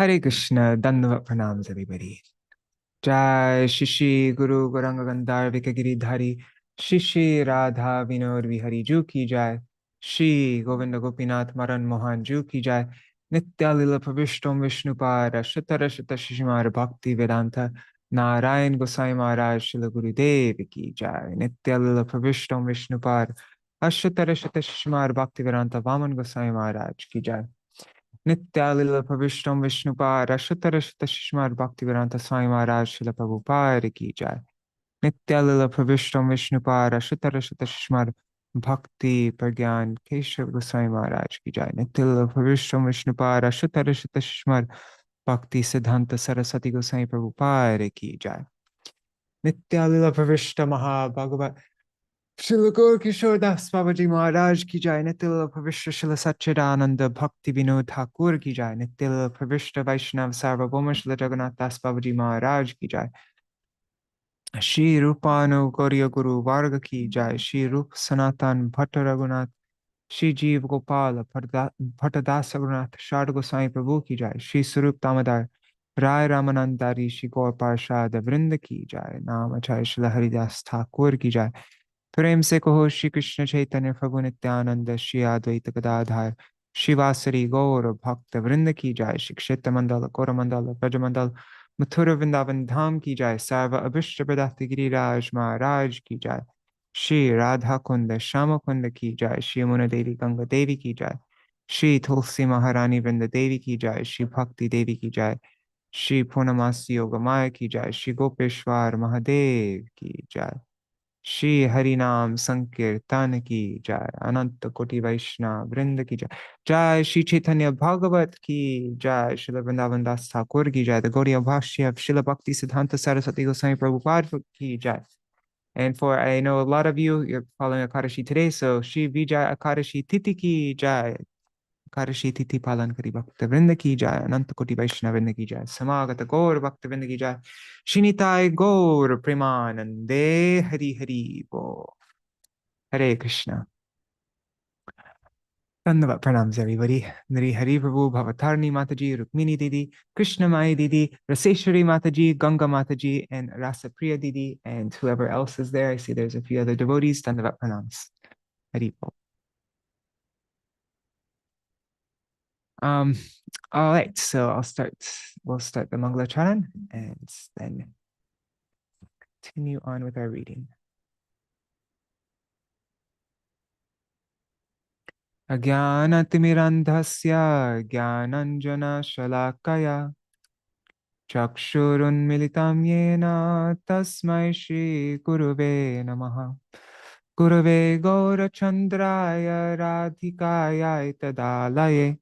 Hare Krishna, Dandavat Pranams everybody. Jai Shishi Guru Gauranga Gandhar Vikagiri Dhari Shishi Radha Vinod Vihari Ju Ki Jai Shri Govinda Gopinath Maran Mohan Ju Ki Jai Nitya Lila Pravishtom Vishnupara Shatara Shata Shishimara Bhakti Vedanta Narayan Gosai Maharaj Shila Guru Dev Ki Jai Nitya Lila Pravishtom Vishnupara Ashatara Shata Shishimara Bhakti Vedanta Vaman Gosai Maharaj Ki Jai Nityalila Pravishtam Vishnupara Shutarashita Shishmar Bhaktivedanta Swami Maharaj Srila Prabhupada Ki Jai Nityalila Pravishtam Vishnupara Shutarashita Shishmar Bhakti Pragyan Keshav Goswami Maharaj Ki Jai Nityalila Pravishtam Vishnupara Shutarashita Shishmar Bhakti Siddhanta Saraswati Goswami Prabhupada Ki Jai Nityalila Pravishta Mahabhagavat Srila Gaur Kishore Das Babaji Maharaj Ki Jai Nityalila Pravishta Srila Satchidananda Bhakti Vinod Thakur Ki Jai Nityalila Pravishta Vaishnav Sarvabhauma Srila Jagannath Das Babaji Maharaj Ki Jai Shri Rupano Gauriya Guru Varga Ki Jai Shri Rup Sanatan Bhatta Raghunath Shri Jeev Gopala Bhattadasa Raghunath Shard Goswami Prabhu Ki Jai Shri Sarup Damodar Rai Ramanandari Shri Gaur Parshad Vrinda Ki Jai Nam Acharya Srila Haridas Thakur Ki Jai प्रेम से कहो श्री कृष्ण चैतन्य प्रभु नित्यानंद श्री अद्वैत गदाधर शिवासरी गौर भक्त वृंद की जय श्री क्षेत्र मंडल कोरमंडल ब्रजमंडल मथुरा वृंदावन धाम की जय सर्व अभिष्ट प्रदात गिरिराज महाराज की जय श्री राधा कुंद श्याम कुंद की जय श्री यमुना देवी गंगा देवी की जय श्री तुलसी महारानी वृंद देवी की जय श्री भक्ति देवी की जय श्री पूर्णमासी योग माया की जय श्री गोपेश्वर महादेव की जय श्री हरिनाम संकीर्तन की जय अनंत कोटि वैष्णव वृंद की जय जय श्री चैतन्य भागवत की जय श्रील वृंदावन दास ठाकुर की जय द गौड़ीय भाष्य श्रील भक्ति सिद्धांत सरस्वती गोस्वामी प्रभुपाद की जय. And for I know a lot of you're following Akadashi today, so Shri Vijay Akadashi Titi ki jai. Akadashi Titi palan kari bhakta vrinda ki jai. Ananta koti Vaishnava vrinda ki jai. Samagata gaur bhakta vrinda ki jai. Shri Nitāi gaur premanande hari hari bo. Hare Krishna. Dandavat pranams everybody. Nari Hari Prabhu, Bhavatarni Mataji, Rukmini Didi, Krishna Mai Didi, Raseshwari Mataji, Ganga Mataji, and Rasapriya Didi, and whoever else is there. I see there's a few other devotees. Dandavat pranams. Hari Bo. All right, so we'll start the Mangala Charan and then continue on with our reading. Ajnanatirandhasya Jnananjana Shalakaya Chakshurunmilitam Yena Tasmai Shri Gurave Namaha Gurave Gaurachandraya Radhikaya Tadalaye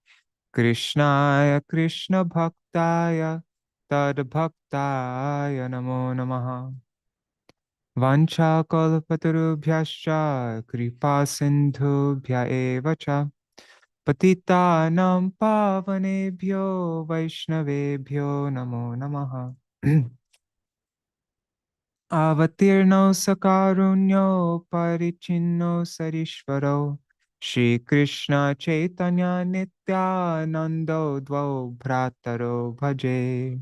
Krishnaya Krishna Bhaktaya Tad Bhaktaya Namo Namaha Vancha Kalpatarubhyascha Kripa Sindhubhya Eva Cha Patitanam Pavanebhyo Vaishnavebhyo Namo Namaha Avatirno Sakarunyo Parichinno Sarishvaro Shri Krishna Chaitanya Nityanando Dvau Bhrataro Bhaje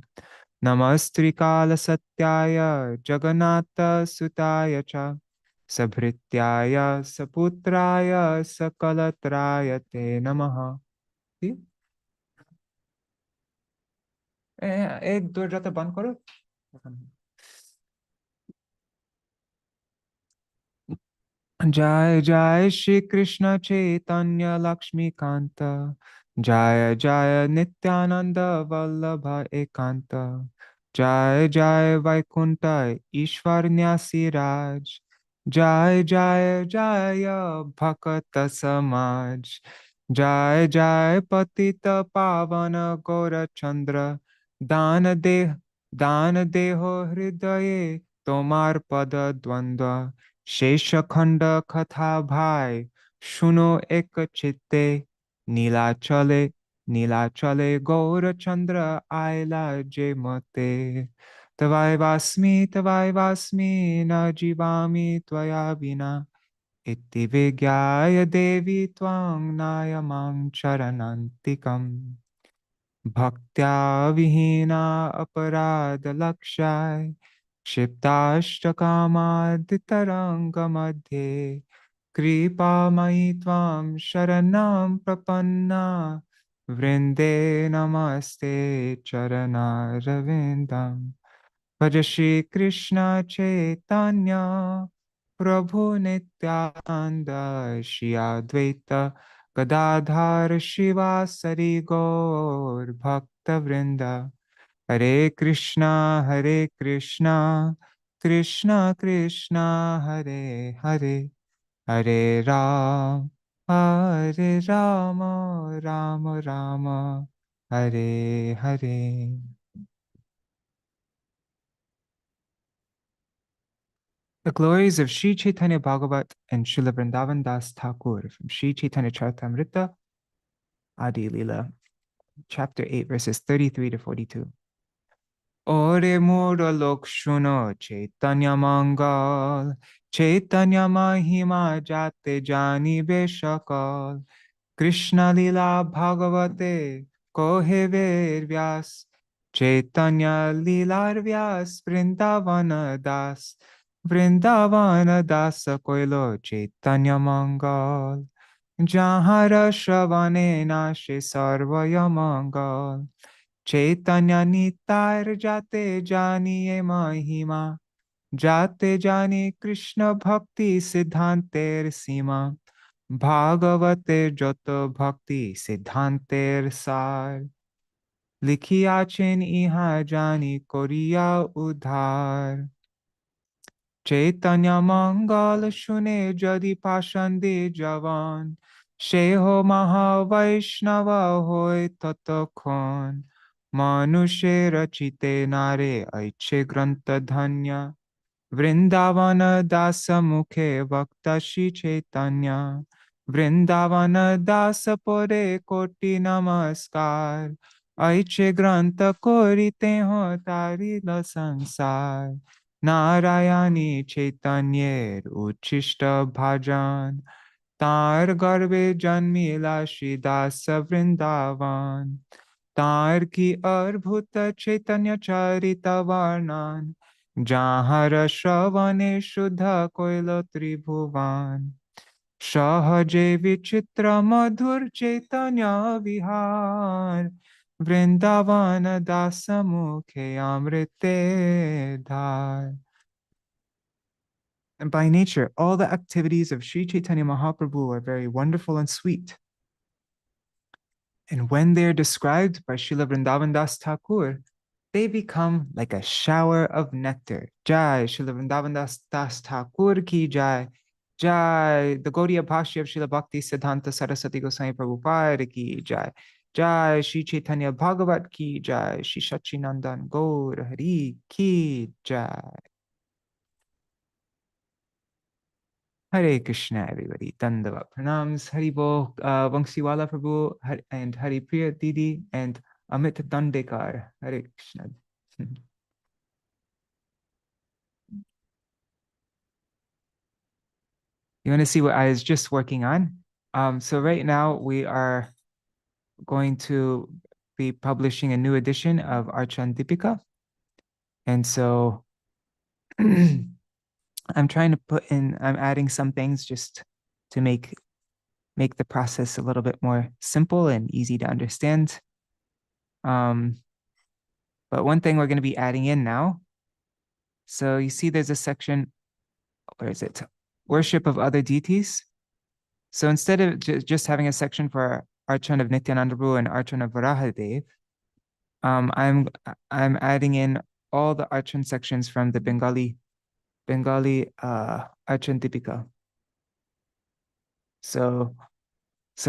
Namastrikala Satyaya Jagannatha Sutaya Cha Sabhrityaya Saputraya Sakalatraya Te Namaha. एक दो जाते बंद करो. Jai Jai Shri Krishna Chaitanya Lakshmi Kanta Jai Jai Nityananda Vallabha Ekanta Jai Jai Vaikunta Ishwar Nyasi Raj Jai Jai Jaya Bhakata Samaj Jai Jai Patita Pavana Gora Chandra Dana Deho Hridaye Tomar Pada Dvandva शेषखंड कथा भाई सुनो एक चित्ते नीलाचले गौरचंद्र आयला जे मते तवाय वास्मि न जीवामि त्वया विना इति विज्ञाय देवी त्वां नायमां चरणान्तिकम् Bhaktya vihina aparada lakshai Kshiptashtakamaditaranga madhye Kripa maitvam sharanam prapanna Vrinde namaste charana ravindam Bhaja Shri Krishna Chaitanya Prabhu Nityānanda Shri Advaita Gadadhar Shivasari Gaur Bhakta Vrinda Hare Krishna Krishna Krishna Hare Hare Hare Hare Rama Rama Rama Hare Hare. The glories of Śrī Caitanya-bhāgavata and Srila Vrindavan Das Thakur from Śrī Caitanya Charitamrita, Adi Lila, chapter 8, verses 33 to 42. Ore mura lok shuno Chaitanya Mangal, Chaitanya Mahima Jate Jani Beshakal, Krishna Lila Bhagavate Kohe Ved Vyas, Chaitanya Lila Vyas Vrindavana Das, Vrindavana Dasa Koilo Chaitanya Mangal, Jahara Shravane Nashe Sarvaya Mangal, Chaitanya Nitāi Jate Janiye Mahima, Jate Jani Krishna Bhakti Siddhanter Sima, Bhagavate Joto Bhakti Siddhanter Sar, Likhiyachen Iha Jani Koriya Udhar. Chaitanya Mangal Shune Jadi Pashande Javan, Sheho Maha Vaishnava Hoy Tatakhon, Manushe Rachite Nare Aiche Granta Dhanya, Vrindavana Dasa Mukhe Vakta Shri Chaitanya, Vrindavana Dasa Pore Koti Namaskar, Aiche Granta Korite Ho Tari La Sansar, Narayani Chaitanya Uchishta Bhajan, Tar Garbe Janmila Shri Dasa Vrindavan, Tar ki Arbhuta Chaitanya Charita Varnan, Jahara Shravane Shuddha Koila Tribhuvan, Sahaje Vichitra Madhur Chaitanya Vihar, Vrindavana Dasa Mukhe Amrite Dhar. And by nature, all the activities of Śrī Caitanya Mahaprabhu are very wonderful and sweet. And when they're described by Srila Vrindavan Das Thakur, they become like a shower of nectar. Jai, Srila Vrindavan Das Thakur ki jai. Jai, the Gaudiya Bhashya of Srila Bhakti Siddhanta Saraswati Goswami Prabhupada ki jai. Jai, Śrī Caitanya-bhāgavata ki jai. Śrī Sachinandan Gaur Hari ki jai. Hare Krishna, everybody. Dandavat pranams. Hari Bol, Vamsiwala Prabhu, and Hari Priya Didi, and Amit Dandekar. Hare Krishna. You want to see what I was just working on? So right now we are going to be publishing a new edition of Ācārya. And so I'm trying to I'm adding some things just to make the process a little bit more simple and easy to understand. But one thing we're going to be adding in now. So you see there's a section, where is it? Worship of other deities. So instead of just having a section for Archana of Nityānanda Prabhu and Archana of Varahadev, I'm adding in all the Archan sections from the Bengali Ācārya. So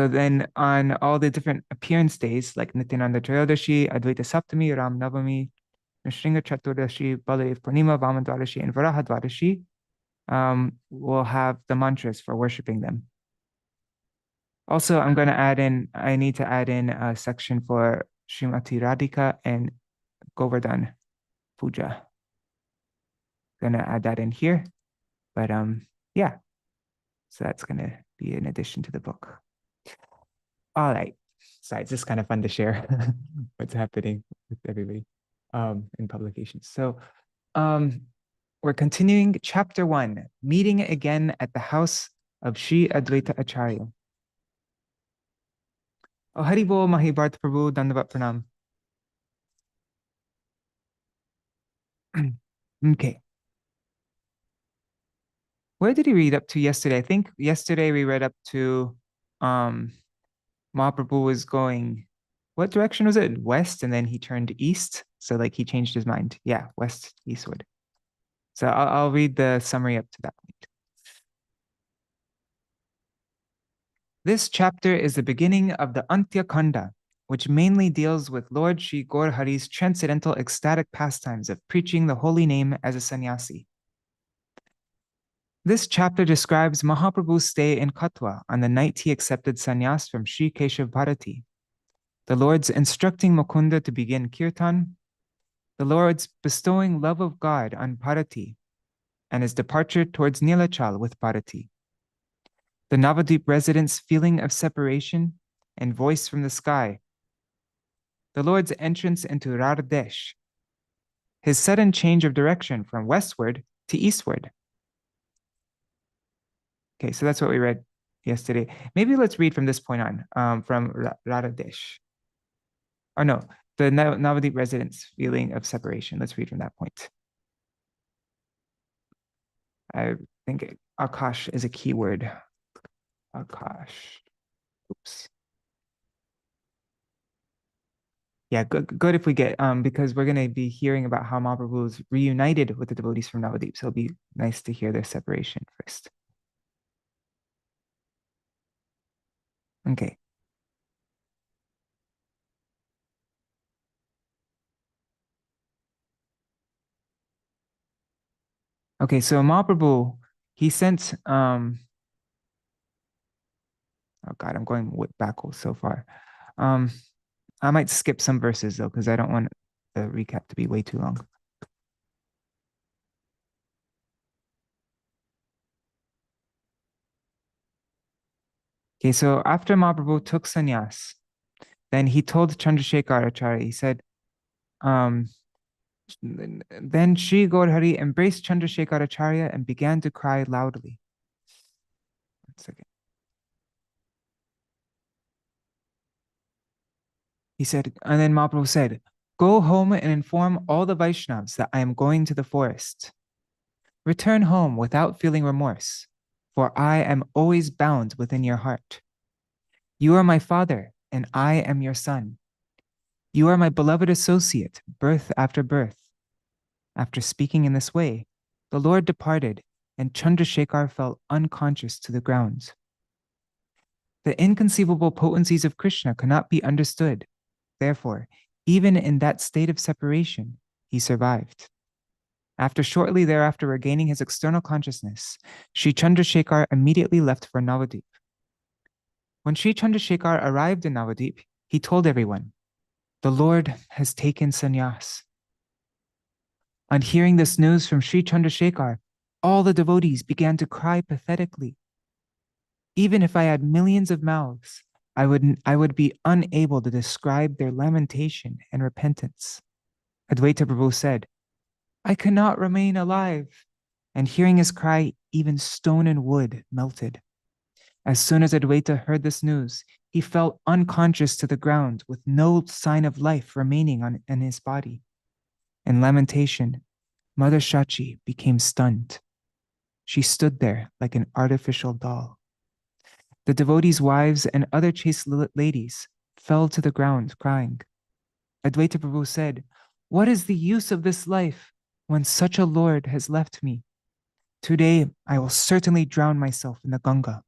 then on all the different appearance days, like Nityananda Trayodashi, Advaita Saptami, Ram Navami, Nrsimha Chaturdashi, Baladev Purnima, Vaman Dwadashi, and Varaha Dwadashi, we'll have the mantras for worshiping them. Also, I need to add in a section for Srimati Radhika and Govardhan Puja. Gonna add that in here, but yeah, so that's gonna be in addition to the book. All right, side. It's just kind of fun to share what's happening with everybody in publications. So we're continuing chapter 1, meeting again at the house of Śrī Advaita Ācārya. Oh, Hari Bol, Mahi Bharata Prabhu, Dandavat Pranam. Okay. Where did he read up to yesterday? I think yesterday we read up to Mahaprabhu was going, what direction was it? West, and then he turned east. So like he changed his mind. Yeah, west, eastward. So I'll read the summary up to that point. This chapter is the beginning of the Antya-khaṇḍa, which mainly deals with Lord Sri Gaur Hari's transcendental ecstatic pastimes of preaching the holy name as a sannyasi. This chapter describes Mahaprabhu's stay in Katwa on the night he accepted sannyas from Śrī Caitanya-bhāgavata, the Lord's instructing Mukunda to begin kirtan, the Lord's bestowing love of God on Parati, and his departure towards Nilachal with Parati, the Navadvīp residents' feeling of separation and voice from the sky, the Lord's entrance into Rardesh, his sudden change of direction from westward to eastward. Okay, so that's what we read yesterday. Maybe let's read from this point on, from Rardesh. Or no, the Navadvīp residents' feeling of separation. Let's read from that point. I think Akash is a key word. Akash. Oops. Yeah, good if we get, because we're going to be hearing about how Mahaprabhu is reunited with the devotees from Navadvīp. So it'll be nice to hear their separation first. Okay. Okay, so Mahaprabhu, he sent, oh God, I'm going backwards so far. I might skip some verses though, because I don't want the recap to be way too long. Okay, so after Mahaprabhu took sannyas, then he told Chandrasekhar Acharya, he said, then Sri Gaur Hari embraced Chandrasekhar Acharya and began to cry loudly. 1 second. He said, and then Mahaprabhu said, go home and inform all the Vaishnavas that I am going to the forest. Return home without feeling remorse, for I am always bound within your heart. You are my father, and I am your son. You are my beloved associate, birth after birth. After speaking in this way, the Lord departed, and Chandrasekhar fell unconscious to the ground. The inconceivable potencies of Krishna cannot be understood. Therefore, even in that state of separation, he survived. After shortly thereafter regaining his external consciousness, Sri Chandrasekhar immediately left for Navadvīp. When Sri Chandrasekhar arrived in Navadvīp, he told everyone, the Lord has taken sannyas. On hearing this news from Sri Chandrasekhar, all the devotees began to cry pathetically. Even if I had millions of mouths, I would be unable to describe their lamentation and repentance. Advaita Prabhu said, I cannot remain alive. And hearing his cry, even stone and wood melted. As soon as Advaita heard this news, he fell unconscious to the ground with no sign of life remaining in his body. In lamentation, Mother Śacī became stunned. She stood there like an artificial doll. The devotees' wives and other chaste ladies fell to the ground crying. Advaita Prabhu said, what is the use of this life when such a Lord has left me? Today, I will certainly drown myself in the Ganga.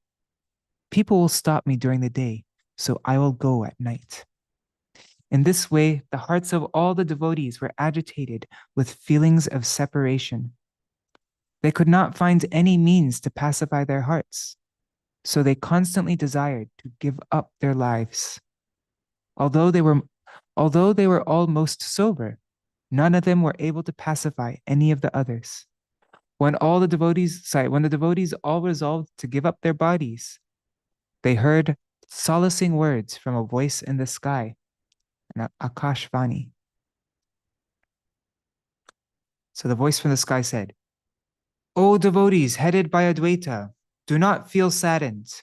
People will stop me during the day, so I will go at night. In this way, the hearts of all the devotees were agitated with feelings of separation. They could not find any means to pacify their hearts, so they constantly desired to give up their lives. Although they were all most sober, none of them were able to pacify any of the others. When the devotees all resolved to give up their bodies, they heard solacing words from a voice in the sky, an Akashvani. So the voice from the sky said, "O devotees headed by Advaita, do not feel saddened.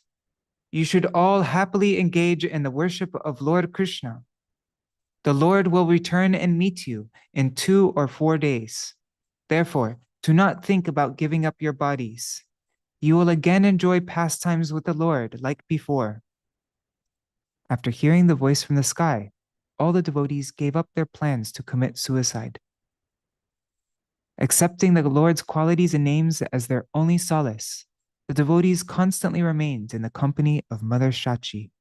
You should all happily engage in the worship of Lord Krishna. The Lord will return and meet you in 2 or 4 days. Therefore, do not think about giving up your bodies. You will again enjoy pastimes with the Lord like before." After hearing the voice from the sky, all the devotees gave up their plans to commit suicide. Accepting the Lord's qualities and names as their only solace, the devotees constantly remained in the company of Mother Śacī.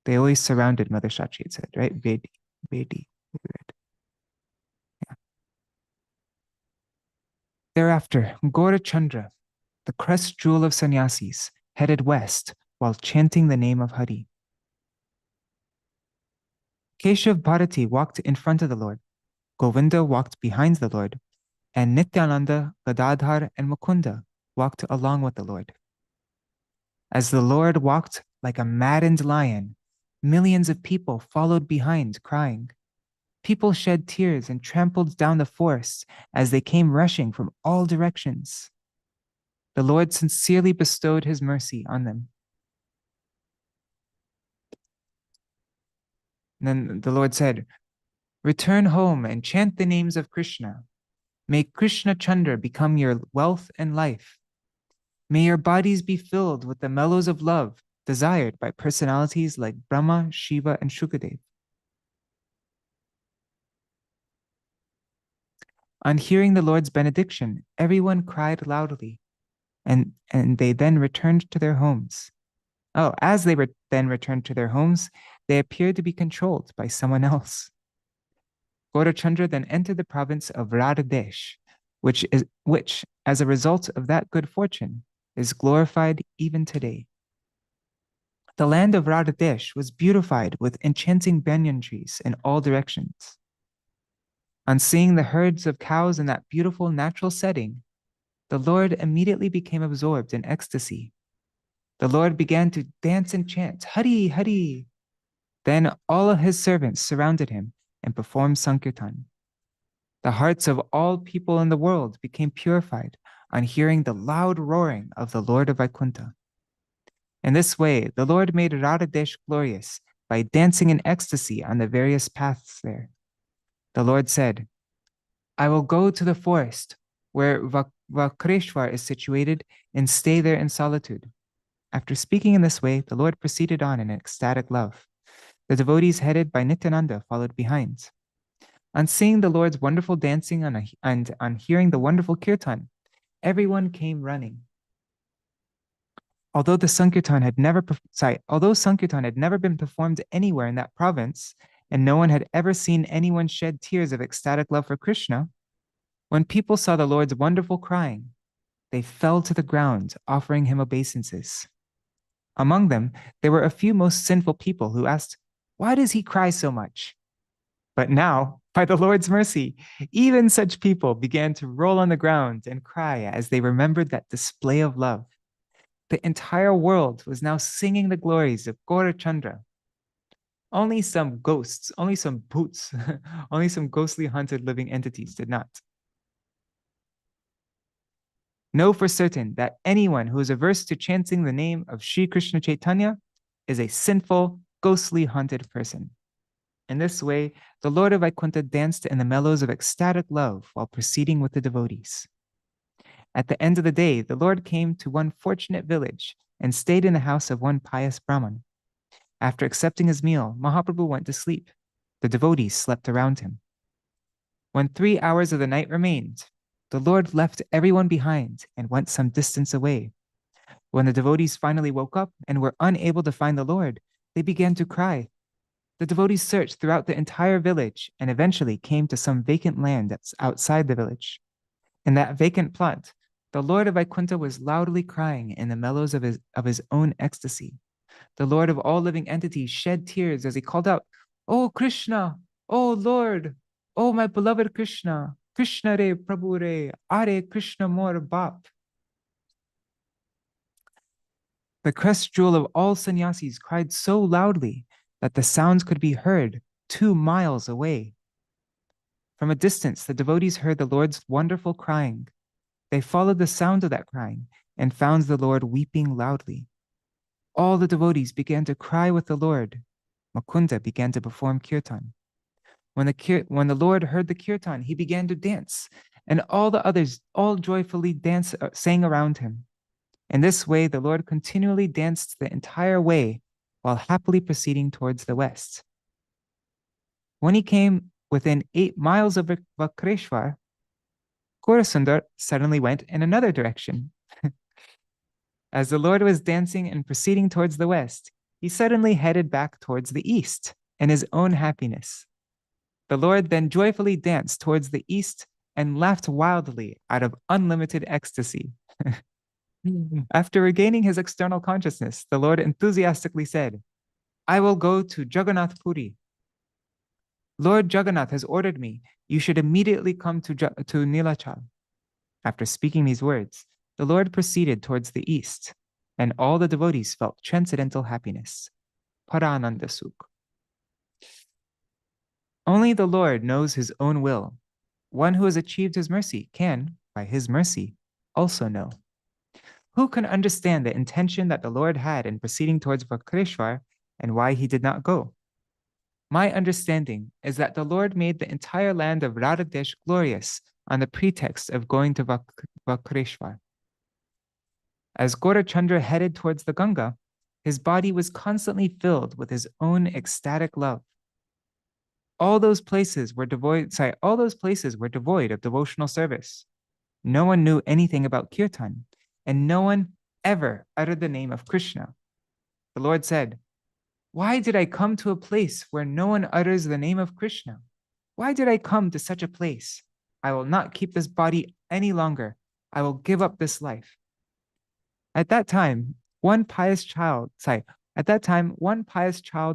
They always surrounded Mother Śacī, it said, right? Vedi. Yeah. Thereafter, Gaurachandra, the crest jewel of sannyasis, headed west while chanting the name of Hari. Keshav Bharati walked in front of the Lord, Govinda walked behind the Lord, and Nityānanda, Gadadhar, and Mukunda walked along with the Lord. As the Lord walked like a maddened lion, millions of people followed behind, crying. People shed tears and trampled down the forests as they came rushing from all directions. The Lord sincerely bestowed his mercy on them. And then the Lord said, "Return home and chant the names of Krishna. May Krishna Chandra become your wealth and life. May your bodies be filled with the mellows of love desired by personalities like Brahma, Shiva, and Shukadev." On hearing the Lord's benediction, everyone cried loudly, and they then returned to their homes. As they then returned to their homes, they appeared to be controlled by someone else. Gaurachandra then entered the province of Radhadesh, which, as a result of that good fortune, is glorified even today. The land of Radhadesh was beautified with enchanting banyan trees in all directions. On seeing the herds of cows in that beautiful natural setting, the Lord immediately became absorbed in ecstasy. The Lord began to dance and chant, "Hari, Hari." Then all of his servants surrounded him and performed Sankirtan. The hearts of all people in the world became purified on hearing the loud roaring of the Lord of Vaikuntha. In this way, the Lord made Radhadesh glorious by dancing in ecstasy on the various paths there. The Lord said, "I will go to the forest where Vakreshwar is situated and stay there in solitude." After speaking in this way, the Lord proceeded on in ecstatic love. The devotees headed by Nityānanda followed behind. On seeing the Lord's wonderful dancing and on hearing the wonderful kirtan, everyone came running. Although Sankirtan had never been performed anywhere in that province, and no one had ever seen anyone shed tears of ecstatic love for Krishna, when people saw the Lord's wonderful crying, they fell to the ground, offering him obeisances. Among them, there were a few most sinful people who asked, "Why does he cry so much?" But now, by the Lord's mercy, even such people began to roll on the ground and cry as they remembered that display of love. The entire world was now singing the glories of Gaurachandra. Only some ghosts, only some bhoots, only some ghostly haunted living entities did not. Know for certain that anyone who is averse to chanting the name of Sri Krishna Chaitanya is a sinful, ghostly haunted person. In this way, the Lord of Vaikuntha danced in the mellows of ecstatic love while proceeding with the devotees. At the end of the day, the Lord came to one fortunate village and stayed in the house of one pious Brahmin. After accepting his meal, Mahaprabhu went to sleep. The devotees slept around him. When 3 hours of the night remained, the Lord left everyone behind and went some distance away. When the devotees finally woke up and were unable to find the Lord, they began to cry. The devotees searched throughout the entire village and eventually came to some vacant land that's outside the village. In that vacant plot, the Lord of Vaikuntha was loudly crying in the mellows of his own ecstasy. The Lord of all living entities shed tears as he called out, "Oh Krishna, oh Lord, oh my beloved Krishna, Krishna re Prabhu re, Are Krishna mor Bap." The crest jewel of all sannyasis cried so loudly that the sounds could be heard 2 miles away. From a distance, the devotees heard the Lord's wonderful crying. They followed the sound of that crying and found the Lord weeping loudly. All the devotees began to cry with the Lord. Mukunda began to perform kirtan. When the Lord heard the kirtan, he began to dance, and all the others all joyfully sang around him. In this way, the Lord continually danced the entire way while happily proceeding towards the west. When he came within 8 miles of Vakreshwar, Gaurasundar suddenly went in another direction. As the Lord was dancing and proceeding towards the west, he suddenly headed back towards the east in his own happiness. The Lord then joyfully danced towards the east and laughed wildly out of unlimited ecstasy. After regaining his external consciousness, the Lord enthusiastically said, "I will go to Jagannath Puri. Lord Jagannath has ordered me. You should immediately come to Nilachal." After speaking these words, the Lord proceeded towards the east, and all the devotees felt transcendental happiness. Parananda Sukh. Only the Lord knows his own will. One who has achieved his mercy can, by his mercy, also know. Who can understand the intention that the Lord had in proceeding towards Vakreshwar and why he did not go? My understanding is that the Lord made the entire land of Radhadesh glorious on the pretext of going to Vakreshwar. As Gaurachandra headed towards the Ganga, his body was constantly filled with his own ecstatic love. All those places were devoid of devotional service. No one knew anything about kirtan, and no one ever uttered the name of Krishna. The Lord said, "Why did I come to a place where no one utters the name of Krishna? Why did I come to such a place? I will not keep this body any longer. I will give up this life." At that time, one pious child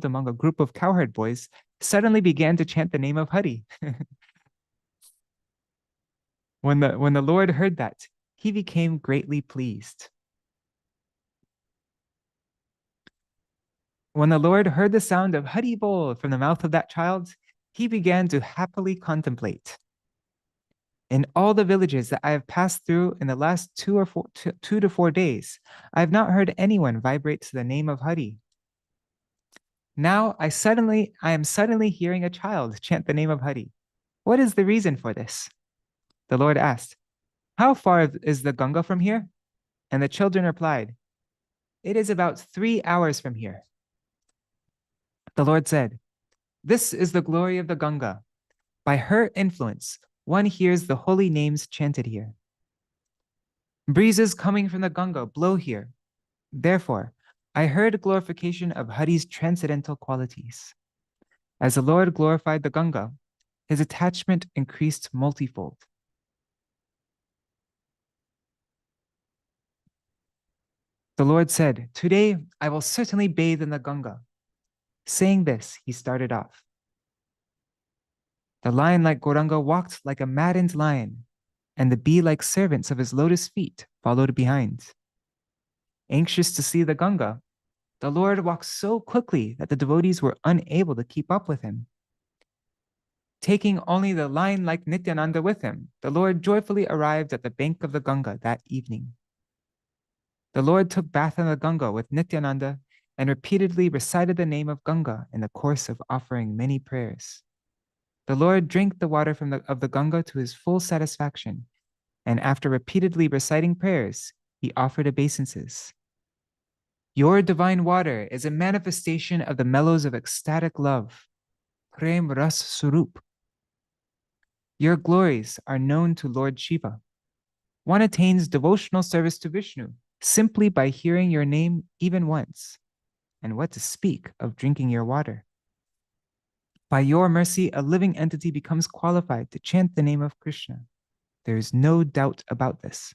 among a group of cowherd boys suddenly began to chant the name of Hari. When the Lord heard that, he became greatly pleased. When the Lord heard the sound of Hari Bol from the mouth of that child, he began to happily contemplate. In all the villages that I have passed through in the last 2 to 4 days, I have not heard anyone vibrate to the name of Hari. Now I am suddenly hearing a child chant the name of Hari. What is the reason for this? The Lord asked, "How far is the Ganga from here?" And the children replied, "It is about 3 hours from here." The Lord said, "This is the glory of the Ganga. By her influence, one hears the holy names chanted here. Breezes coming from the Ganga blow here. Therefore, I heard glorification of Hari's transcendental qualities. As the Lord glorified the Ganga, his attachment increased multifold. The Lord said, "Today I will certainly bathe in the Ganga." Saying this, he started off. The lion-like Gauranga walked like a maddened lion, and the bee-like servants of his lotus feet followed behind. Anxious to see the Ganga, the Lord walked so quickly that the devotees were unable to keep up with him. Taking only the lion-like Nityānanda with him, the Lord joyfully arrived at the bank of the Ganga that evening. The Lord took bath in the Ganga with Nityānanda and repeatedly recited the name of Ganga in the course of offering many prayers. The Lord drank the water of the Ganga to his full satisfaction, and after repeatedly reciting prayers, he offered obeisances. Your divine water is a manifestation of the mellows of ecstatic love, Prem Ras Surup. Your glories are known to Lord Shiva. One attains devotional service to Vishnu simply by hearing your name even once, and what to speak of drinking your water. By your mercy, a living entity becomes qualified to chant the name of Krishna. There is no doubt about this.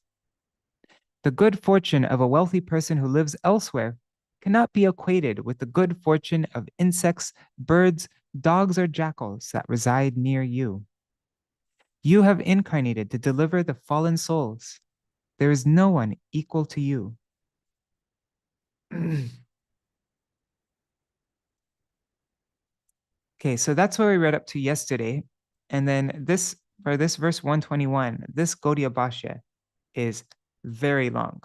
The good fortune of a wealthy person who lives elsewhere cannot be equated with the good fortune of insects, birds, dogs, or jackals that reside near you. You have incarnated to deliver the fallen souls. There is no one equal to you. Okay, so that's where we read up to yesterday. And then for this verse 121, this Gaudiya Bhashya is very long.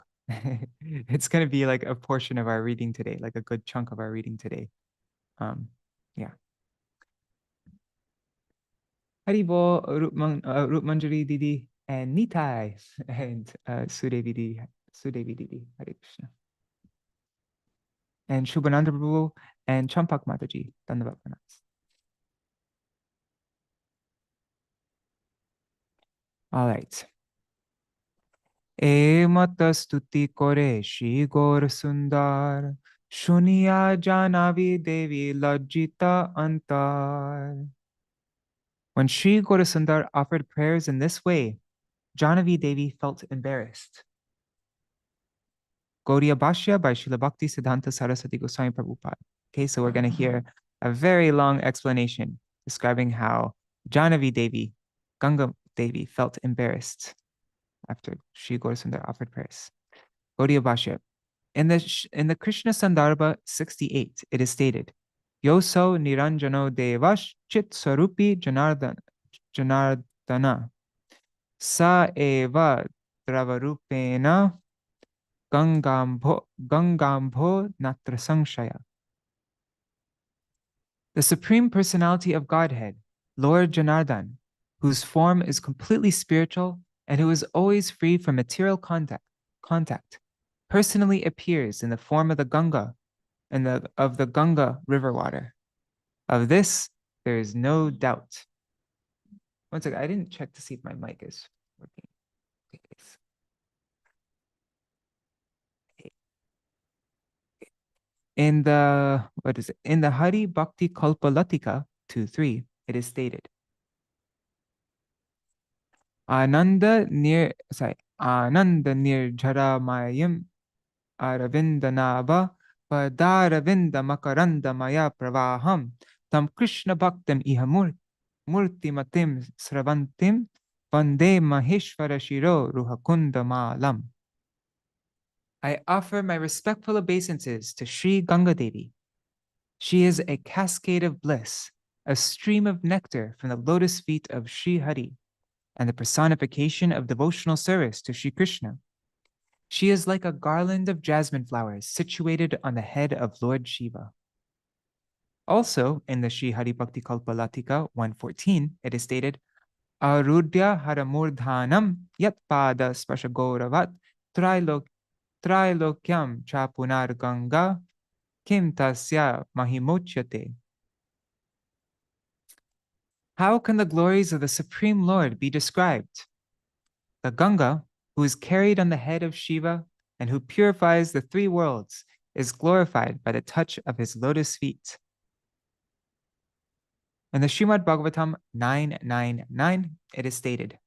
It's going to be like a portion of our reading today, like a good chunk of our reading today. Yeah. Haribo, Rup Manjari Didi, and Nitāi, and Sudevi Didi, Hare Krishna. And Shubhananda Prabhu, and Champak Mataji, Dandavat Pranams. All right. E mata stuti kore Shri Gaur Sundar, Shuniya Janavi Devi Lajjita Antar. When Shri Gaurasundar offered prayers in this way, Janavi Devi felt embarrassed. Gaudiya Bhashya by Srila Bhakti Siddhanta Saraswati Goswami Prabhupada. Okay, so we're going to hear a very long explanation describing how Janavi Devi, Ganga Devi, felt embarrassed after Shri Gaurasundar offered prayers. Gaudiya Bhashya. In the Krishna Sandarbha 68, it is stated, Yoso Niranjano Devash Chit Swarupi Janardana Sa Eva Dravarupena Gangambho Natra Samshaya. The Supreme Personality of Godhead, Lord Janardhan, whose form is completely spiritual and who is always free from material contact, personally appears in the form of the Ganga and of the Ganga river water. Of this, there is no doubt. One second, I didn't check to see if my mic is working. In the Hari Bhakti Kalpalatika 2.3, it is stated, Ananda Nirjara Mayam Aravindanava Padaravinda Makaranda Maya Pravaham Tam Krishna Bhaktam Iha Murtimatim Sravantim Vande Maheshwara Shiro Ruhakunda Malam. I offer my respectful obeisances to Sri Ganga Devi. She is a cascade of bliss, a stream of nectar from the lotus feet of Sri Hari, and the personification of devotional service to Sri Krishna. She is like a garland of jasmine flowers situated on the head of Lord Shiva. Also, in the Sri Hari Bhakti Kalpalatika 1.14, it is stated, Arudya Haramurdhanam Yat Pada Spashagoravat Trilokyam Chapunar Ganga Kim Tasya Mahimochyate. How can the glories of the Supreme Lord be described? The Ganga, who is carried on the head of Shiva and who purifies the three worlds, is glorified by the touch of his lotus feet. In the Srimad Bhagavatam 9.9.9, it is stated,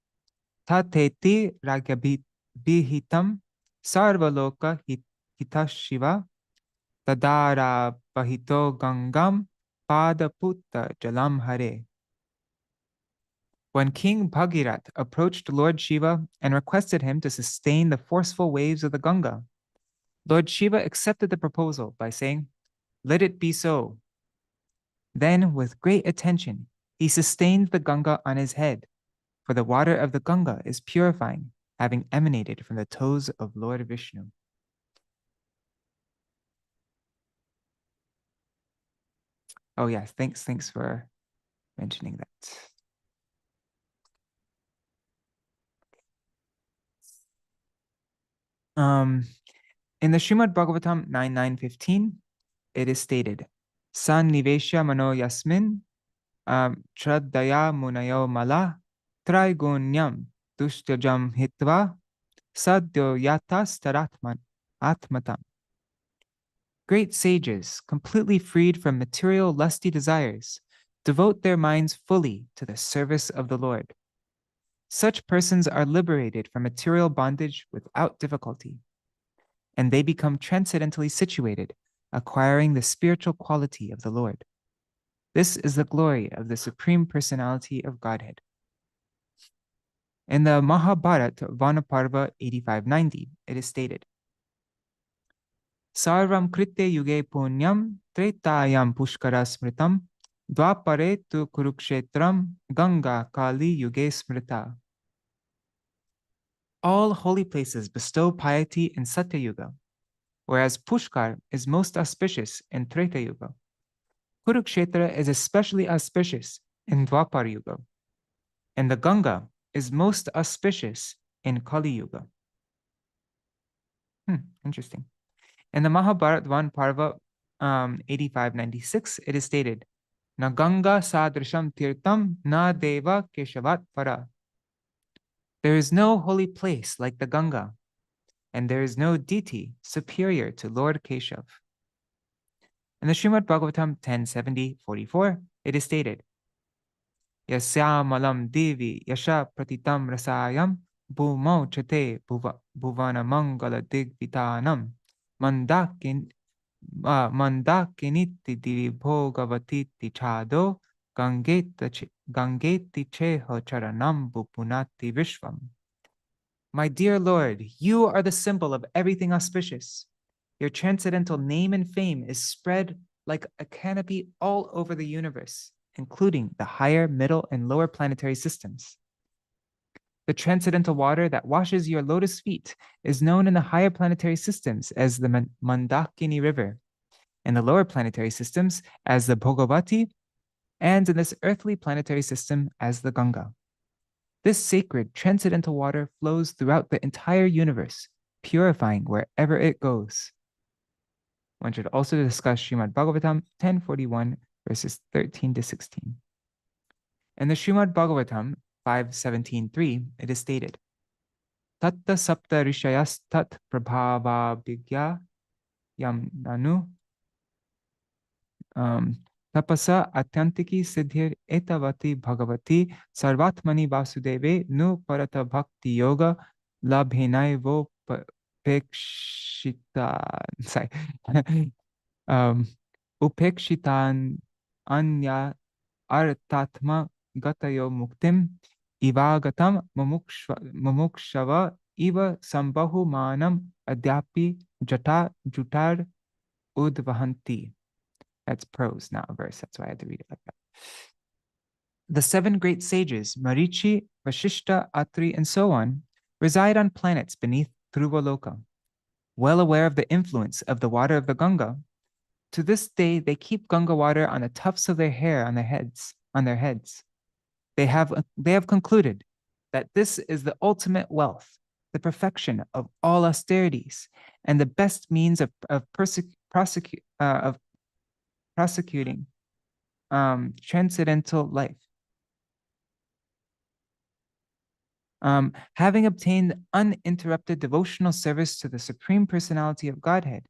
Tateti Ragyabihitam Sarvaloka Hitashiva Tadara Bahito Gangam Padaputta Jalam Hare. When King Bhagirath approached Lord Shiva and requested him to sustain the forceful waves of the Ganga, Lord Shiva accepted the proposal by saying, Let it be so. Then, with great attention, he sustained the Ganga on his head, for the water of the Ganga is purifying, having emanated from the toes of Lord Vishnu. Oh yes, thanks for mentioning that. In the Srimad Bhagavatam 9.9.15, it is stated, San Nivesha Mano Yasmin Traddaya Munayo Mala Traigunyam Dushtajam Hitva Sadyo Yatas Atmatam. Great sages, completely freed from material lusty desires, devote their minds fully to the service of the Lord. Such persons are liberated from material bondage without difficulty, and they become transcendently situated, acquiring the spiritual quality of the Lord. This is the glory of the Supreme Personality of Godhead. In the Mahabharata Vanaparva 85.90, it is stated, Sarvam krite yuge punyam tretayam pushkara smritam dvapare tu kurukshetram Ganga Kali yuge smrita. All holy places bestow piety in Satya Yuga, whereas Pushkar is most auspicious in Treta Yuga. Kurukshetra is especially auspicious in Dwapar Yuga, and the Ganga is most auspicious in Kali Yuga. Interesting. In the Mahabharata 1 Parva 8596, it is stated, Na Ganga sadrisham tirtam na deva keshavat para. There is no holy place like the Ganga, and there is no deity superior to Lord Keshav. In the Śrīmad Bhagavatam 10.70.44, it is stated, Yasyamalam devi yasha pratitam rasayam bhumau chate bhuvana mangala digvitanam mandakiniti divibhogavati chado gangeti cheho charanam bhupunati vishvam. My dear Lord, you are the symbol of everything auspicious. Your transcendental name and fame is spread like a canopy all over the universe, including the higher, middle, and lower planetary systems. The transcendental water that washes your lotus feet is known in the higher planetary systems as the Mandakini River, in the lower planetary systems as the Bhogavati, and in this earthly planetary system as the Ganga. This sacred transcendental water flows throughout the entire universe, purifying wherever it goes. One should also discuss Śrīmad Bhagavatam 10.41, verses 13 to 16. In the Śrīmad Bhagavatam 5.17.3, it is stated, Tatta sapta rishayas tat prabhava bhigya yam nanu tapasa atyantiki siddhir etavati bhagavati sarvatmani vasudeve nu parata bhakti yoga labhenaivo upekshitan anya artatma gatayo muktim ivagatam mumukshava iva sambahu manam adyapi jata jutar udvahanti. That's prose, not a verse. That's why I had to read it like that. The 7 great sages, Marichi, Vashishta, Atri, and so on, reside on planets beneath Dhruvaloka. Well aware of the influence of the water of the Ganga, to this day they keep Ganga water on the tufts of their hair on their heads. They have concluded that this is the ultimate wealth, the perfection of all austerities, and the best means of prosecuting transcendental life. Having obtained uninterrupted devotional service to the Supreme Personality of Godhead,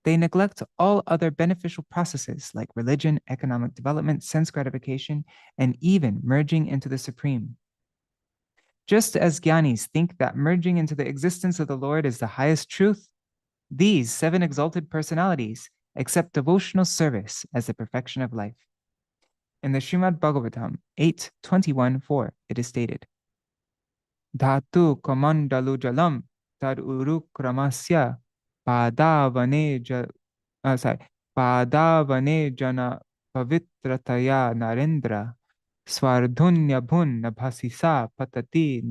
they neglect all other beneficial processes like religion, economic development, sense gratification, and even merging into the Supreme. Just as Gyanis think that merging into the existence of the Lord is the highest truth, these 7 exalted personalities accept devotional service as the perfection of life. In the Śrīmad Bhagavatam 8.21.4, it is stated, Dhatu kamandalu jalam tad urukramasya padavane jana pavitrataya narendra swardhunya bhunna bhasisa patati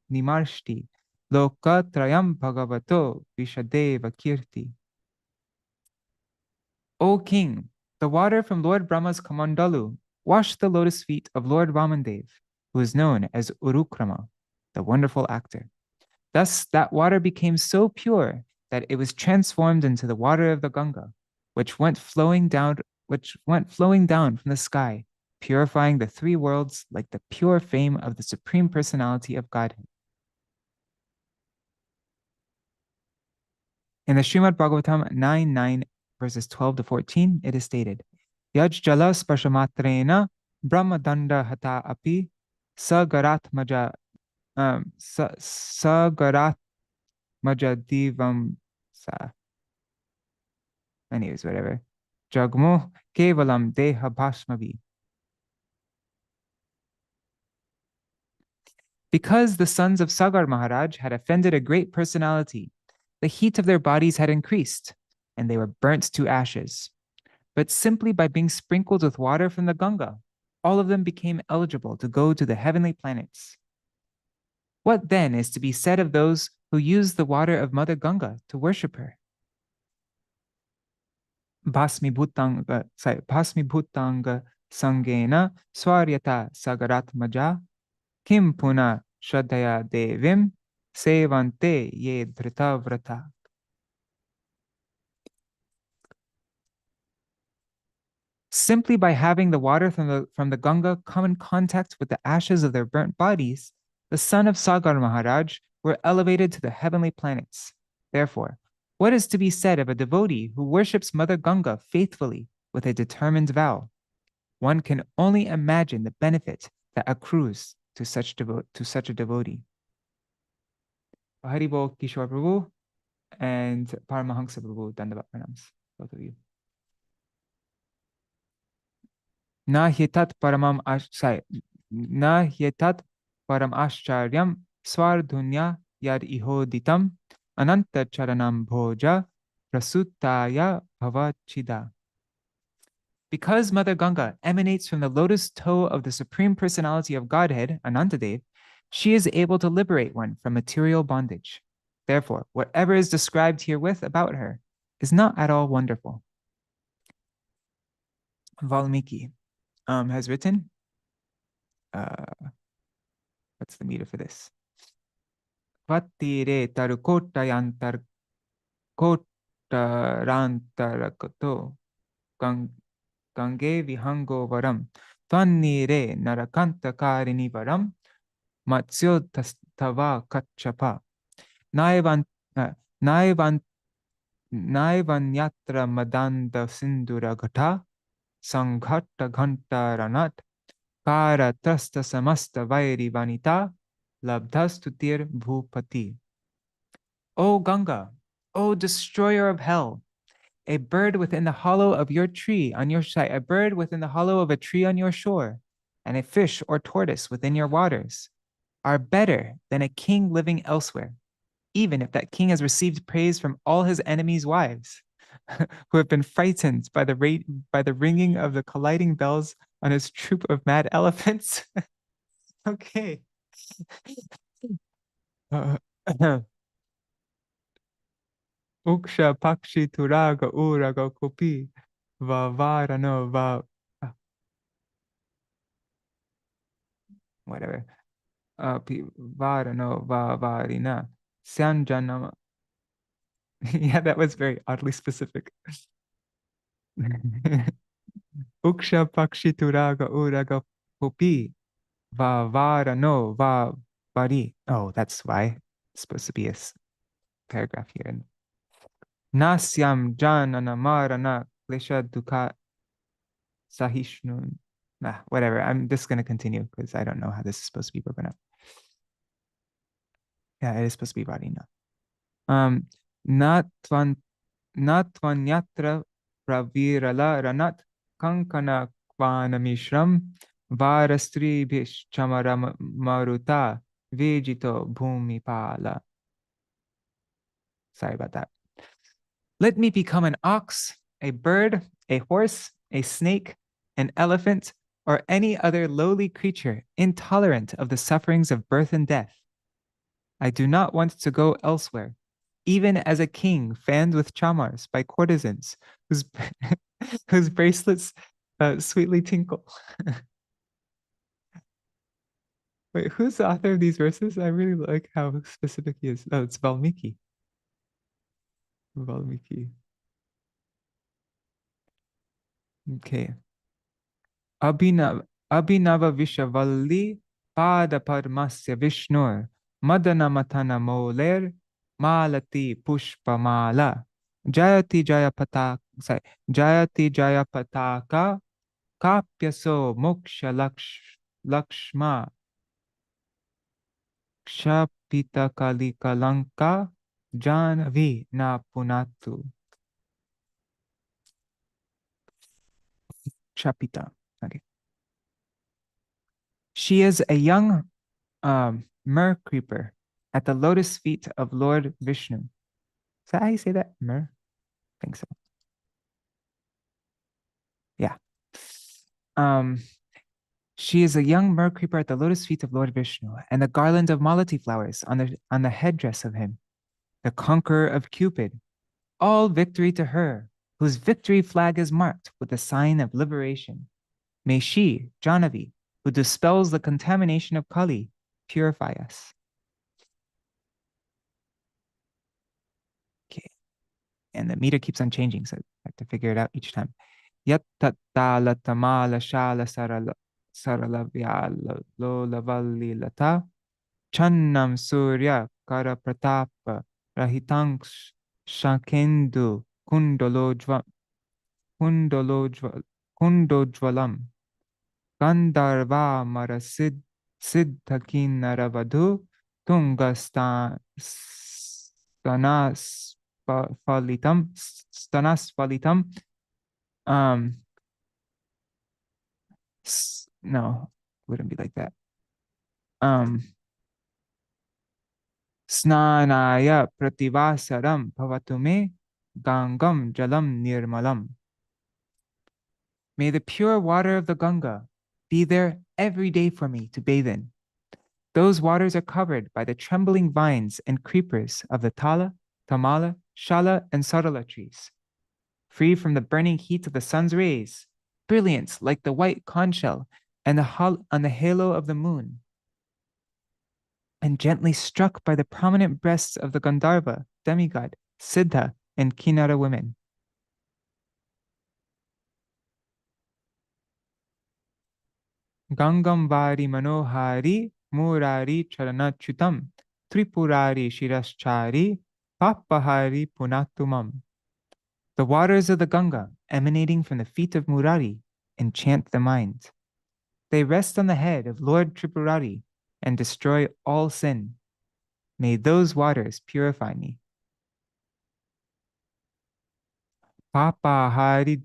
nimarshti lokatrayam bhagavato vishadeva kirti. O king, the water from Lord Brahma's Kamandalu washed the lotus feet of Lord Vamandev, who is known as Urukrama, the wonderful actor. Thus, that water became so pure that it was transformed into the water of the Ganga, which went flowing down from the sky, purifying the 3 worlds like the pure fame of the Supreme Personality of Godhead. In the Śrīmad Bhagavatam 9.9, verses 12 to 14, it is stated, Yaj jala spashamatrena brahmadanda hata api sagaratmaja divam sa. Anyways, whatever. Jagmo kevalam deha bhasmavi. Because the sons of Sagar Maharaj had offended a great personality, the heat of their bodies had increased, and they were burnt to ashes. But simply by being sprinkled with water from the Ganga, all of them became eligible to go to the heavenly planets. What then is to be said of those who use the water of Mother Ganga to worship her? Bhasmibhutanga sangena swaryata sagaratmaja kim puna shraddhaya devim sevante ye dhritavrata. Simply by having the water from the Ganga come in contact with the ashes of their burnt bodies, the son of Sagar Maharaj were elevated to the heavenly planets. Therefore, what is to be said of a devotee who worships Mother Ganga faithfully with a determined vow? One can only imagine the benefit that accrues to such a devotee. Haribol Kishore Prabhu and Paramahansa Prabhu, Dandavat Pranams, both of you. Na hyetat param ascharyam swardhunya yad ihoditam ananta charanam bhoja prasutaya bhavachida. Because Mother Ganga emanates from the lotus toe of the Supreme Personality of Godhead, Anantadev, she is able to liberate one from material bondage. Therefore, whatever is described herewith about her is not at all wonderful. Valmiki has written, what's the meter for this? Vatire tarukotayantar kotarantarakato gange vihango varam tvannire narakanta karini varam matsyo tava kachapa naivanyatra madanda sindura gata sanghata ghanta ranat kara trasta samasta vairi vanita labdhastutir bhupati. O Ganga, O destroyer of hell, a bird within the hollow of your tree on your side, a bird within the hollow of a tree on your shore, and a fish or tortoise within your waters are better than a king living elsewhere, even if that king has received praise from all his enemies' wives, who have been frightened by the ringing of the colliding bells on his troop of mad elephants. Okay. Uksha pakshi turaga uraga kopi vavarano va whatever. Varano vavarina sanjanama. Yeah, that was very oddly specific. Uksha pakshi turaga uraga kopi vavarano vavari. Oh, that's why it's supposed to be a paragraph here. Nasyam janana marana klesha dukha sahishnun. Whatever. I'm just going to continue because I don't know how this is supposed to be broken up. Yeah, it is supposed to be varina. Natvanyatra pravirala ranat kankana kvanamishram varastri bhish chamara maruta vejito bhumipala. Sorry about that. Let me become an ox, a bird, a horse, a snake, an elephant, or any other lowly creature intolerant of the sufferings of birth and death. I do not want to go elsewhere, even as a king fanned with chamars by courtesans whose bracelets sweetly tinkle. Wait, who's the author of these verses? I really like how specific he is. Oh, it's Valmiki. Valmiki. Okay. Abhinava Vishavalli Pada Padmasya Vishnur Madana Matana Moler Malati Pushpamala Jayati Jayapataka Kapyaso Moksha Lakshma Kshapita Kalikalanka Janavi Na Punatu. Kshapita. Okay. She is a young mer creeper at the lotus feet of Lord Vishnu. Is that how you say that? Mer? I think so. Yeah. She is a young mer creeper at the lotus feet of Lord Vishnu, and the garland of malati flowers on the headdress of him, the conqueror of Cupid. All victory to her, whose victory flag is marked with the sign of liberation. May she, Jahnavi, who dispels the contamination of Kali, purify us. Okay. And the meter keeps on changing, so I have to figure it out each time. Yat tattala tamala shala sarala vyala lola valli lata channam surya kara pratapa rahitanks shakendu kundojvalam gandharva mara siddhakin naravadhu stanas falitam um no, wouldn't be like that. Snanaya prativasaram bhavatume gangam jalam nirmalam. May the pure water of the Ganga be there every day for me to bathe in. Those waters are covered by the trembling vines and creepers of the Tala, Tamala, Shala, and Sarala trees. Free from the burning heat of the sun's rays, brilliant like the white conch shell and the halo of the moon, and gently struck by the prominent breasts of the Gandharva, demigod, Siddha, and Kinara women. Gangam Vari Manohari Murari Charanachutam Tripurari Shiraschari Papahari Punatumam. The waters of the Ganga, emanating from the feet of Murari, enchant the mind. They rest on the head of Lord Tripurari and destroy all sin. May those waters purify me. Papahari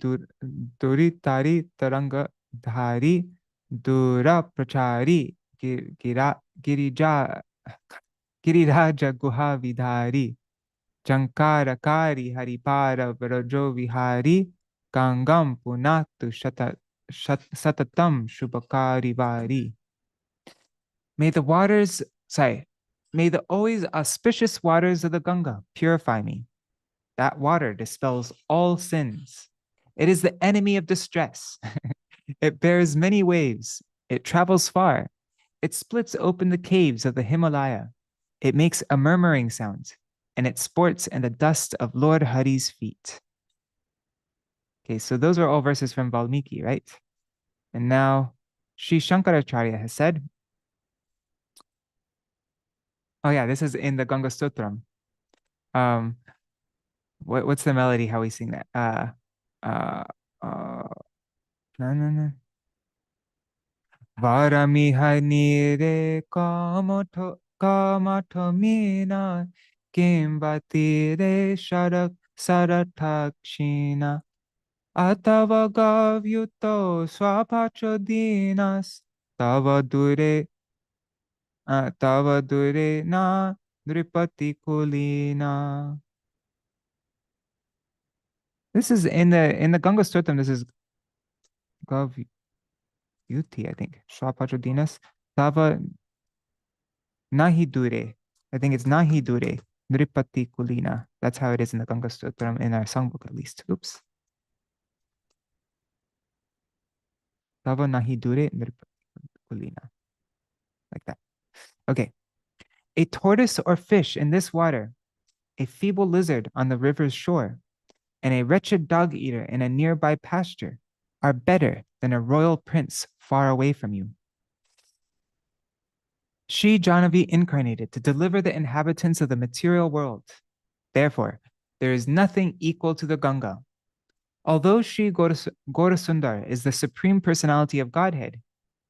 Duritari Taranga Dhari Dura Prachari Giriraja Guha Vidhari Jankarakari Haripara Vrajo Vihari Gangam Punatu Satatam Shubhakari Vari. May the always auspicious waters of the Ganga purify me. That water dispels all sins. It is the enemy of distress. It bears many waves. It travels far. It splits open the caves of the Himalaya. It makes a murmuring sound, and it sports in the dust of Lord Hari's feet. Okay, so those are all verses from Valmiki, right? And now Śrī Shankaracharya has said, oh yeah, this is in the Ganga Stotram. What's the melody? How we sing that? No. Varamiha nire kamato mina kimbatire saratakshina atava gavyuto swapacho dinas tava dure na dripati kulina. This is in the Ganga Stotram. This is Gavyuti, I think. Swapacho dinas tava nahi dure. I think it's nahi dure dripati kulina. That's how it is in the Ganga Stotram in our songbook, at least. Oops. Tava nahi dure dripati kulina. Like that. Okay. A tortoise or fish in this water, a feeble lizard on the river's shore, and a wretched dog eater in a nearby pasture are better than a royal prince far away from you. She, Jahnavi, incarnated to deliver the inhabitants of the material world. Therefore, there is nothing equal to the Ganga. Although Sri Gaurasundar is the supreme personality of Godhead,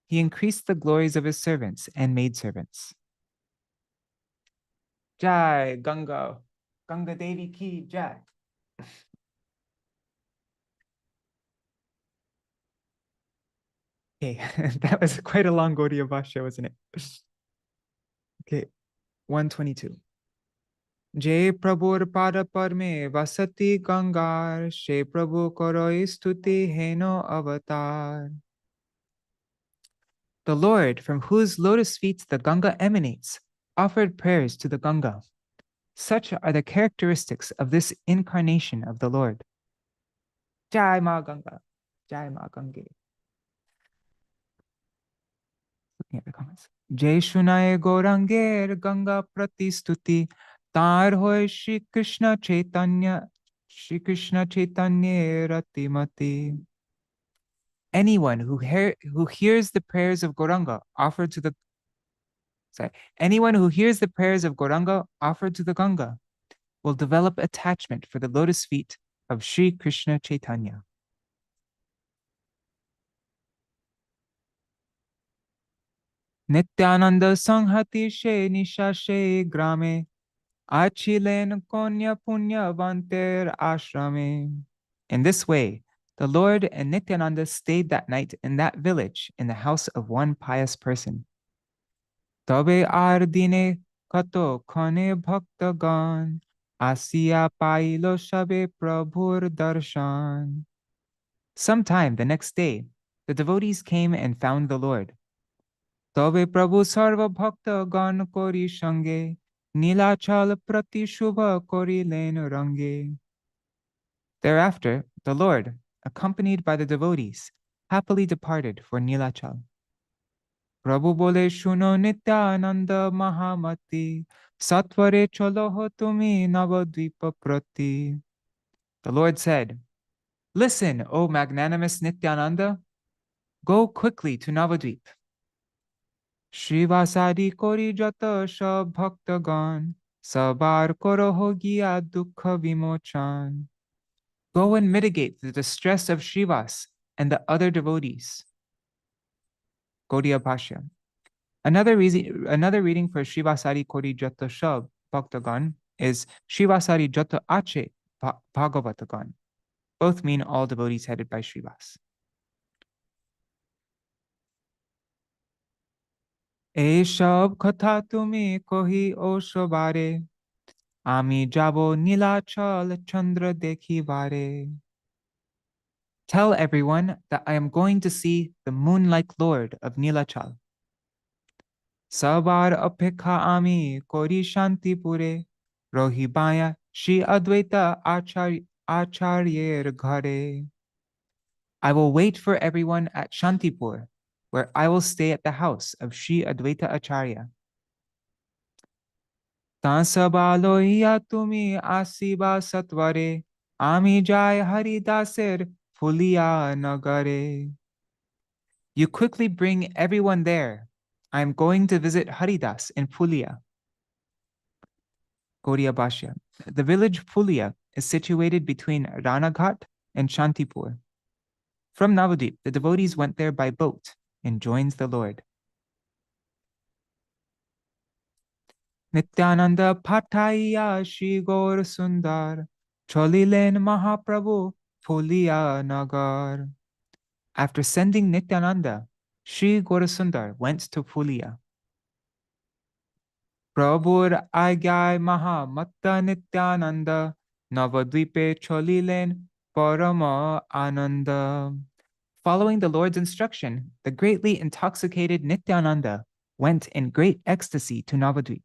he increased the glories of his servants and maidservants. Jai Ganga, Ganga Devi ki Jai. Okay, that was quite a long Gaudiya Bhashya, wasn't it? Okay, 122. Jai Prabhur Pada Padme Vasati Gangar, She Prabhu Koroi Stuti Heno Avatar. The Lord, from whose lotus feet the Ganga emanates, offered prayers to the Ganga. Such are the characteristics of this incarnation of the Lord. Jai Ma Ganga, Jai Ma Gange. Looking at the comments. Jai Shunaye Gauranger Ganga Pratistuti, Tar Hoy Shri Krishna Chaitanya Ratimati. Anyone who hears the prayers of Gauranga offered to the anyone who hears the prayers of Gauranga offered to the Ganga will develop attachment for the lotus feet of Sri Krishna Chaitanya. Nityānanda Sanghati She Nisha She Grame Achilen Konya Punya Vanter Ashrame. In this way, the Lord and Nityānanda stayed that night in that village in the house of one pious person. Tabe ar dine kato khane bhaktagan Asiya pailo shabe prabhur darshan. Sometime the next day, the devotees came and found the Lord. Tabe Prabhu sarva bhakta gan kori shange Nilachal prati shubha kori len range. Thereafter, the Lord, accompanied by the devotees, happily departed for Nilachal. Prabhu bole shuno Nityānanda Mahamati Satvare choloho tumi Navadvīpa prati. The Lord said, "Listen, O magnanimous Nityānanda, go quickly to Navadvīp. Shrivasadi kori jata sab bhaktagan sabar koroho giya dukkha vimochan." Go and mitigate the distress of Shrivas and the other devotees. Gaudiya Bhashya. Another reading for Shrivasadi kori jata sab bhaktagan is Shrivasadi jata Ācārya Bhāgavata. Both mean all devotees headed by Shrivas. E shab katha tumi kohi o shobare Ami jabo nilachal chandra dekhi vare. Tell everyone that I am going to see the moon-like Lord of Nilachal. Sabar apekha ami kori Śāntipure rohibaya Śrī Advaita Ācārya ghare. I will wait for everyone at Śāntipura, where I will stay at the house of Śrī Advaita Ācārya. Tansabaloya tumi asiba satvare ami jai haridaser Phuliyā nagare. You quickly bring everyone there. I am going to visit Haridas in Phuliyā. Gaudiya Bhashya. The village Phuliyā is situated between Ranaghat and Śāntipura. From Navadvīp, the devotees went there by boat and joins the Lord. Nityānanda Pataya Shri Gaur Sundar Cholilen Mahaprabhu Phuliyā Nagar. After sending Nityānanda, Shri Gaurasundar went to Phuliyā. Prabhur Agyai Mahamatta Nityānanda Navadvīpe Cholilen Parama Ananda. Following the Lord's instruction, the greatly intoxicated Nityānanda went in great ecstasy to Navadvīp.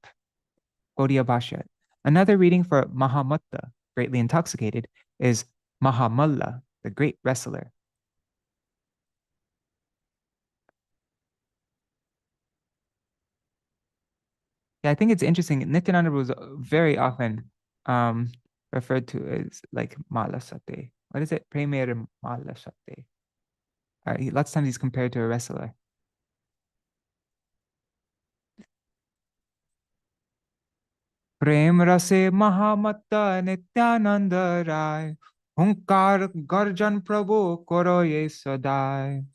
Gaudiya Bhashya. Another reading for Mahamatta, greatly intoxicated, is Mahamalla, the great wrestler. Yeah, I think it's interesting. Nityananda was very often referred to as like Malasate. What is it? Premier Malasate. Lots of times he's compared to a wrestler. Prem Rase Mahamatta Nityananda Rai Hunkar Garjan Prabhu Koroye Sadai.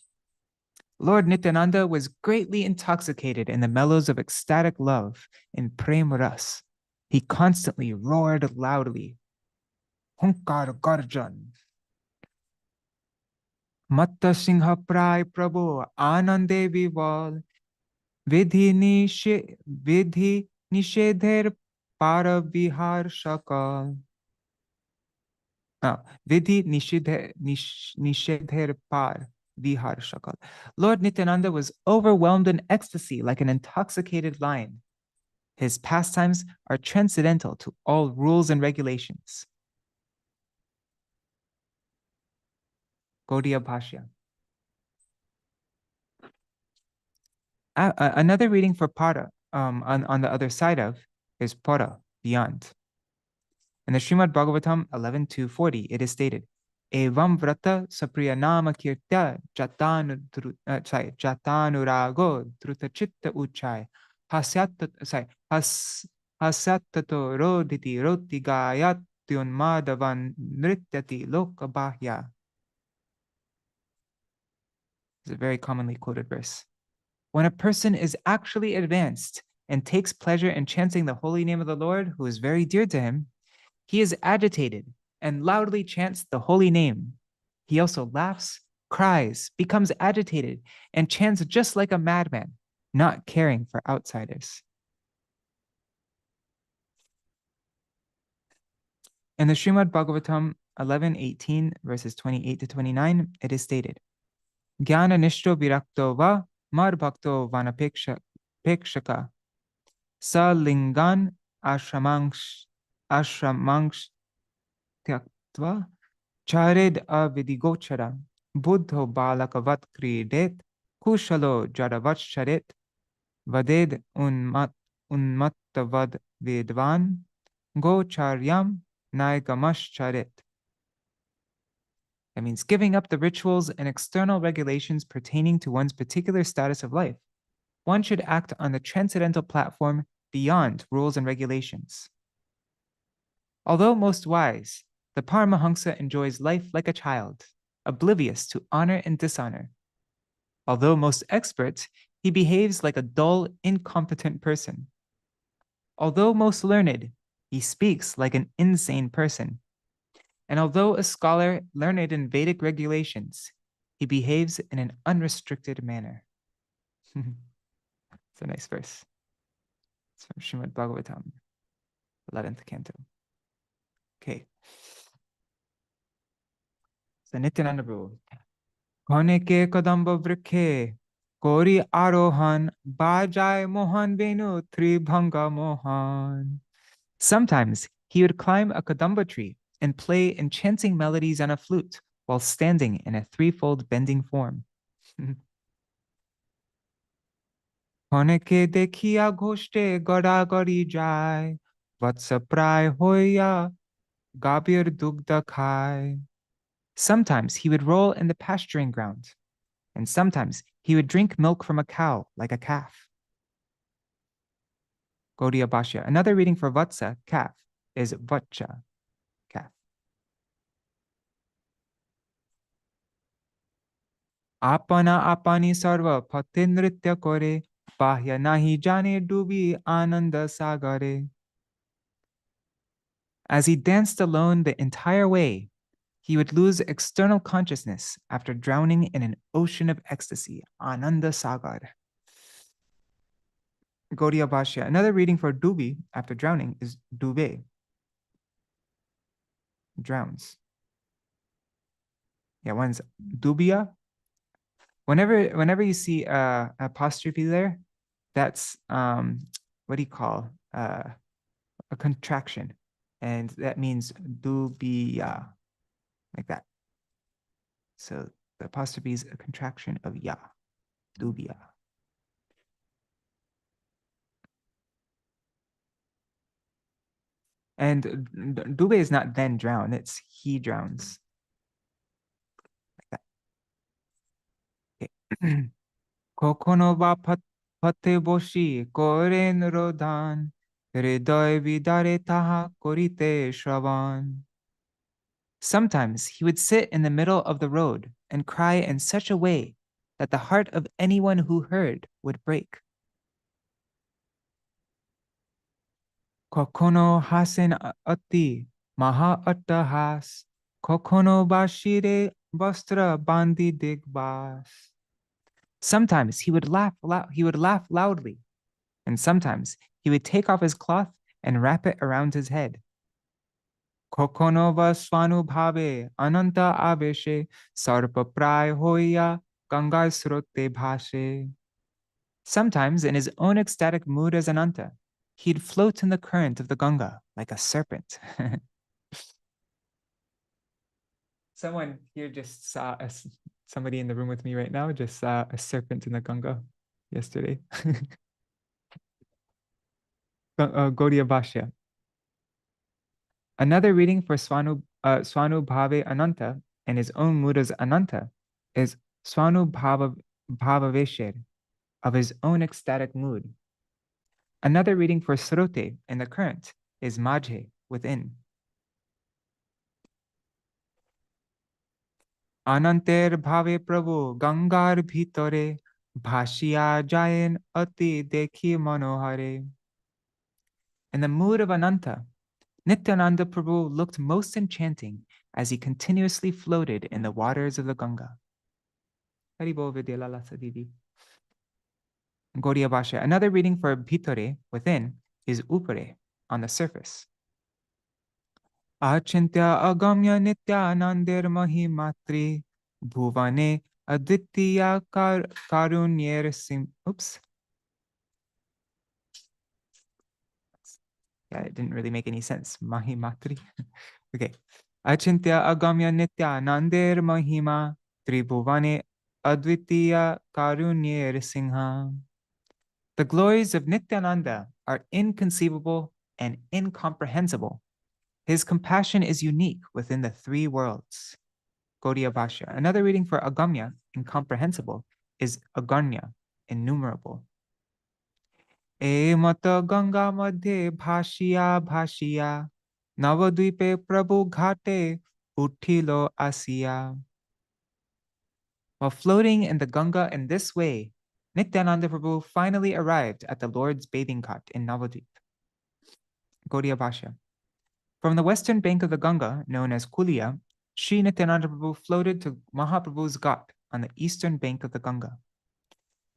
Lord Nityananda was greatly intoxicated in the mellows of ecstatic love in Prem Ras. He constantly roared loudly. Hunkar Garjan. Matta Singha Prai Prabhu Anande Vival Vidhi Nishedher para vihar shakal. Vidhi nishedher par vihar shakal. Lord Nityananda was overwhelmed in ecstasy like an intoxicated lion. His pastimes are transcendental to all rules and regulations. Gaudiya Bhashya. Another reading for para on the other side of is para, beyond. In the Śrīmad Bhagavatam 11.240, it is stated, Evam vrata sapriyanama kirtya jatanurago drutachitta uchai hasyattato roditi rotigayatyunmadavan nrityati lokabhya. It's a very commonly quoted verse. When a person is actually advanced and takes pleasure in chanting the holy name of the Lord, who is very dear to him, he is agitated and loudly chants the holy name. He also laughs, cries, becomes agitated, and chants just like a madman, not caring for outsiders. In the Śrīmad Bhagavatam 11.18, verses 28 to 29, it is stated, Jnana nishto virakto va mar bhakto vanapekshaka sa lingan ashramangsh tyaktva chared avidigochara buddho balakavat kridet kushalo jadavachcharet vaded unmattavad vedvan gocharyam naigamaschcharet. That means giving up the rituals and external regulations pertaining to one's particular status of life. One should act on the transcendental platform beyond rules and regulations. Although most wise, the Paramahamsa enjoys life like a child, oblivious to honor and dishonor. Although most expert, he behaves like a dull, incompetent person. Although most learned, he speaks like an insane person. And although a scholar learned in Vedic regulations, he behaves in an unrestricted manner. It's a nice verse. It's from Śrīmad Bhagavatam, 11th canto. Okay. So Nityānanda rule. Kone ke kadamba vrikhe kori arohan bajai mohan venu tribhanga mohan. Sometimes he would climb a kadamba tree and play enchanting melodies on a flute while standing in a threefold bending form. Honeke dekhiya ghoshte gadagari jai, vatsa prai hoya, gabir dugda khai. Sometimes he would roll in the pasturing ground, and sometimes he would drink milk from a cow like a calf. Gaudiya Bhashya. Another reading for vatsa, calf, is vacha, calf. Apana apani sarva pati nritya kore, bahya nahi jane dubi ananda sagare. As he danced alone the entire way, he would lose external consciousness after drowning in an ocean of ecstasy, ananda sagar. Gaudiya Bhashya. Another reading for dubi after drowning is dube, drowns. Yeah, one's dubia. Whenever you see a apostrophe there, that's what do you call a contraction, and that means dubia, like that. So the apostrophe is a contraction of ya, dubia. And dube is not then drown, it's he drowns. Like that. Okay. Kokono va pate boshi koren rodan, hriday vidare taha korite shravan. Sometimes he would sit in the middle of the road and cry in such a way that the heart of anyone who heard would break. Kokono hasen ati maha attahas, kokono bashire vastra bandi digbas. Sometimes he would laugh loudly, and sometimes he would take off his cloth and wrap it around his head. Kokonova svanubhave ananta aveshe sarpa pray hoya gangai srote bhashe. Sometimes, in his own ecstatic mood as Ananta, he'd float in the current of the Ganga like a serpent. Someone here just saw somebody in the room with me right now just saw a serpent in the Ganga yesterday. Gaudiya Bhashya. Another reading for Svanubhave Ananta and his own mood as Ananta is Svanubhavavesher, of his own ecstatic mood. Another reading for Srote in the current is Majhe, within. Ananter bhave prabhu gangar bhitore bhashya jayen ati dekhi manohare. In the mood of Ananta, Nityānanda Prabhu looked most enchanting as he continuously floated in the waters of the Ganga. Haribol Vidyalala Sadidi. Gaudiya Bhashya. Another reading for bhitore, within, is upare, on the surface. Achintya agamya Nityānander mahimatri bhuvane advitiya karunyer sim. Oops. Yeah, it didn't really make any sense. Mahimatri. Okay. Achintya agamya Nityānander mahima tribhuvane advitiya karunyer singha. The glories of Nityānanda are inconceivable and incomprehensible. His compassion is unique within the three worlds. Gaudiya Bhashya. Another reading for agamya, incomprehensible, is aganya, innumerable. E mata ganga madhye bhashiya Navadvīpe prabhu ghate uthilo asiya. While floating in the Ganga in this way, Nityananda Prabhu finally arrived at the Lord's bathing ghat in Navadvīp. Gaudiya Bhashya. From the western bank of the Ganga, known as Phuliyā, Śrī Nityananda Prabhu floated to Mahaprabhu's ghat on the eastern bank of the Ganga.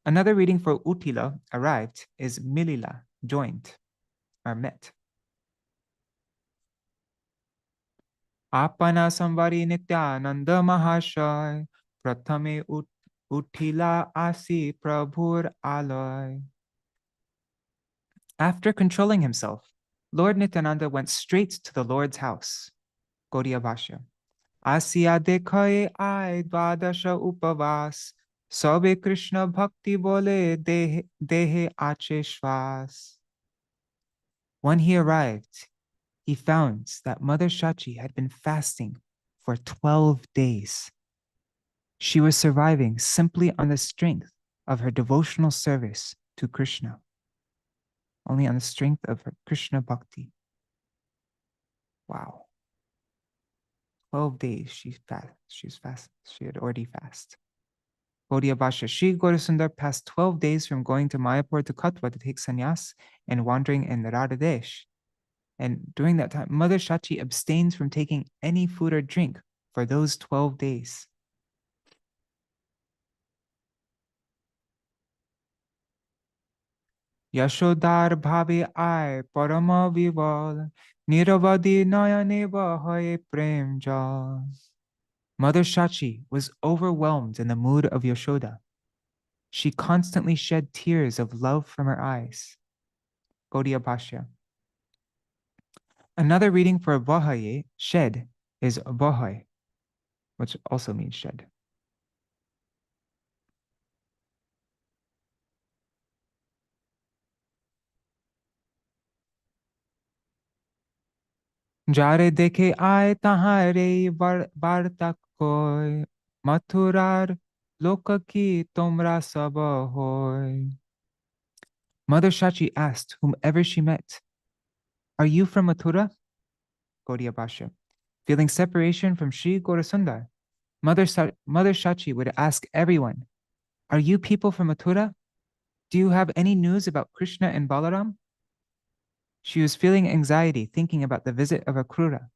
Another reading for Uttila, arrived, is Milila, joined, or met. Apana samvari Nityananda Mahashay, prathame Uttila asi prabhur alay. After controlling himself, Lord Nityananda went straight to the Lord's house. Gaudiya Bhashya. Asya dekhaye ay dvadasha upavas, sabe Krishna bhakti bole dehe ache shvas. When he arrived, he found that Mother Śacī had been fasting for 12 days. She was surviving simply on the strength of her devotional service to Krishna. Only on the strength of her Krishna bhakti. Wow. 12 days she had already fasted. Gaudiya Bhashya. Śrī Gaurasundar passed 12 days from going to Mayapur to Katwa to take sannyas and wandering in Radhadesh. And during that time, Mother Śacī abstained from taking any food or drink for those 12 days. Yashodhar bhavi ay parama vival, niravadi nayane bahaye prem jal. Mother Śacī was overwhelmed in the mood of Yashoda. She constantly shed tears of love from her eyes. Gaudiya Bhashya. Another reading for Bahaye, shed, is Bahay, which also means shed. Jare dekhe ay tahare bartak koi, mathurar lokaki tomra saba hoy. Mother Śacī asked whomever she met, "Are you from Mathura?" Gaudiya Bhashya. Feeling separation from Śrī Gaurasundar, Mother Śacī would ask everyone, "Are you people from Mathura? Do you have any news about Krishna and Balaram?" She was feeling anxiety thinking about the visit of Akrura,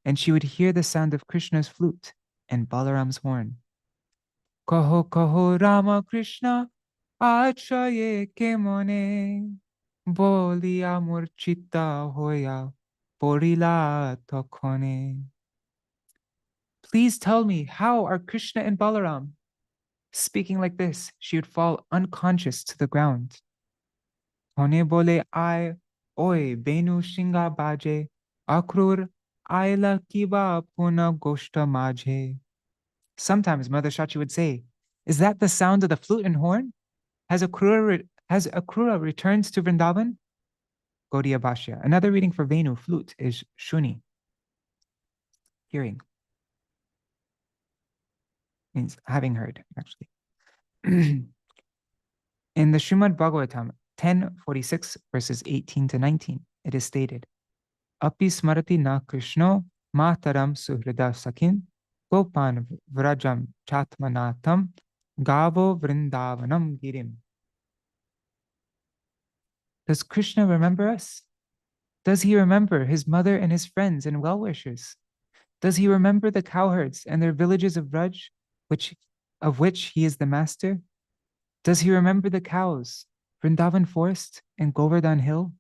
and she would hear the sound of Krishna's flute and Balaram's horn. Kaho kaho Rama Krishna achaye ke mone. Boliya murchita hoya porila tokhone. Please tell me, how are Krishna and Balaram? Speaking like this, she would fall unconscious to the ground. Hone bole ai oi benu shinga baje akrur aila kiba puna goshta majhe. Sometimes Mother Śacī would say, "Is that the sound of the flute and horn? Has Akrura returned to Vrindavan?" Gaudiya Bhashya. Another reading for Venu, flute, is Shuni, hearing. Means having heard, actually. In the Śrīmad Bhagavatam 10:46, verses 18 to 19, it is stated, Api smarati na Krishno mataram suhrida sakin gopan vrajam chatmanatam gavo vrindavanam girim. Does Krishna remember us? Does he remember his mother and his friends and well-wishers? Does he remember the cowherds and their villages of Vraj, of which he is the master? Does he remember the cows, Vrindavan forest, and Govardhan hill?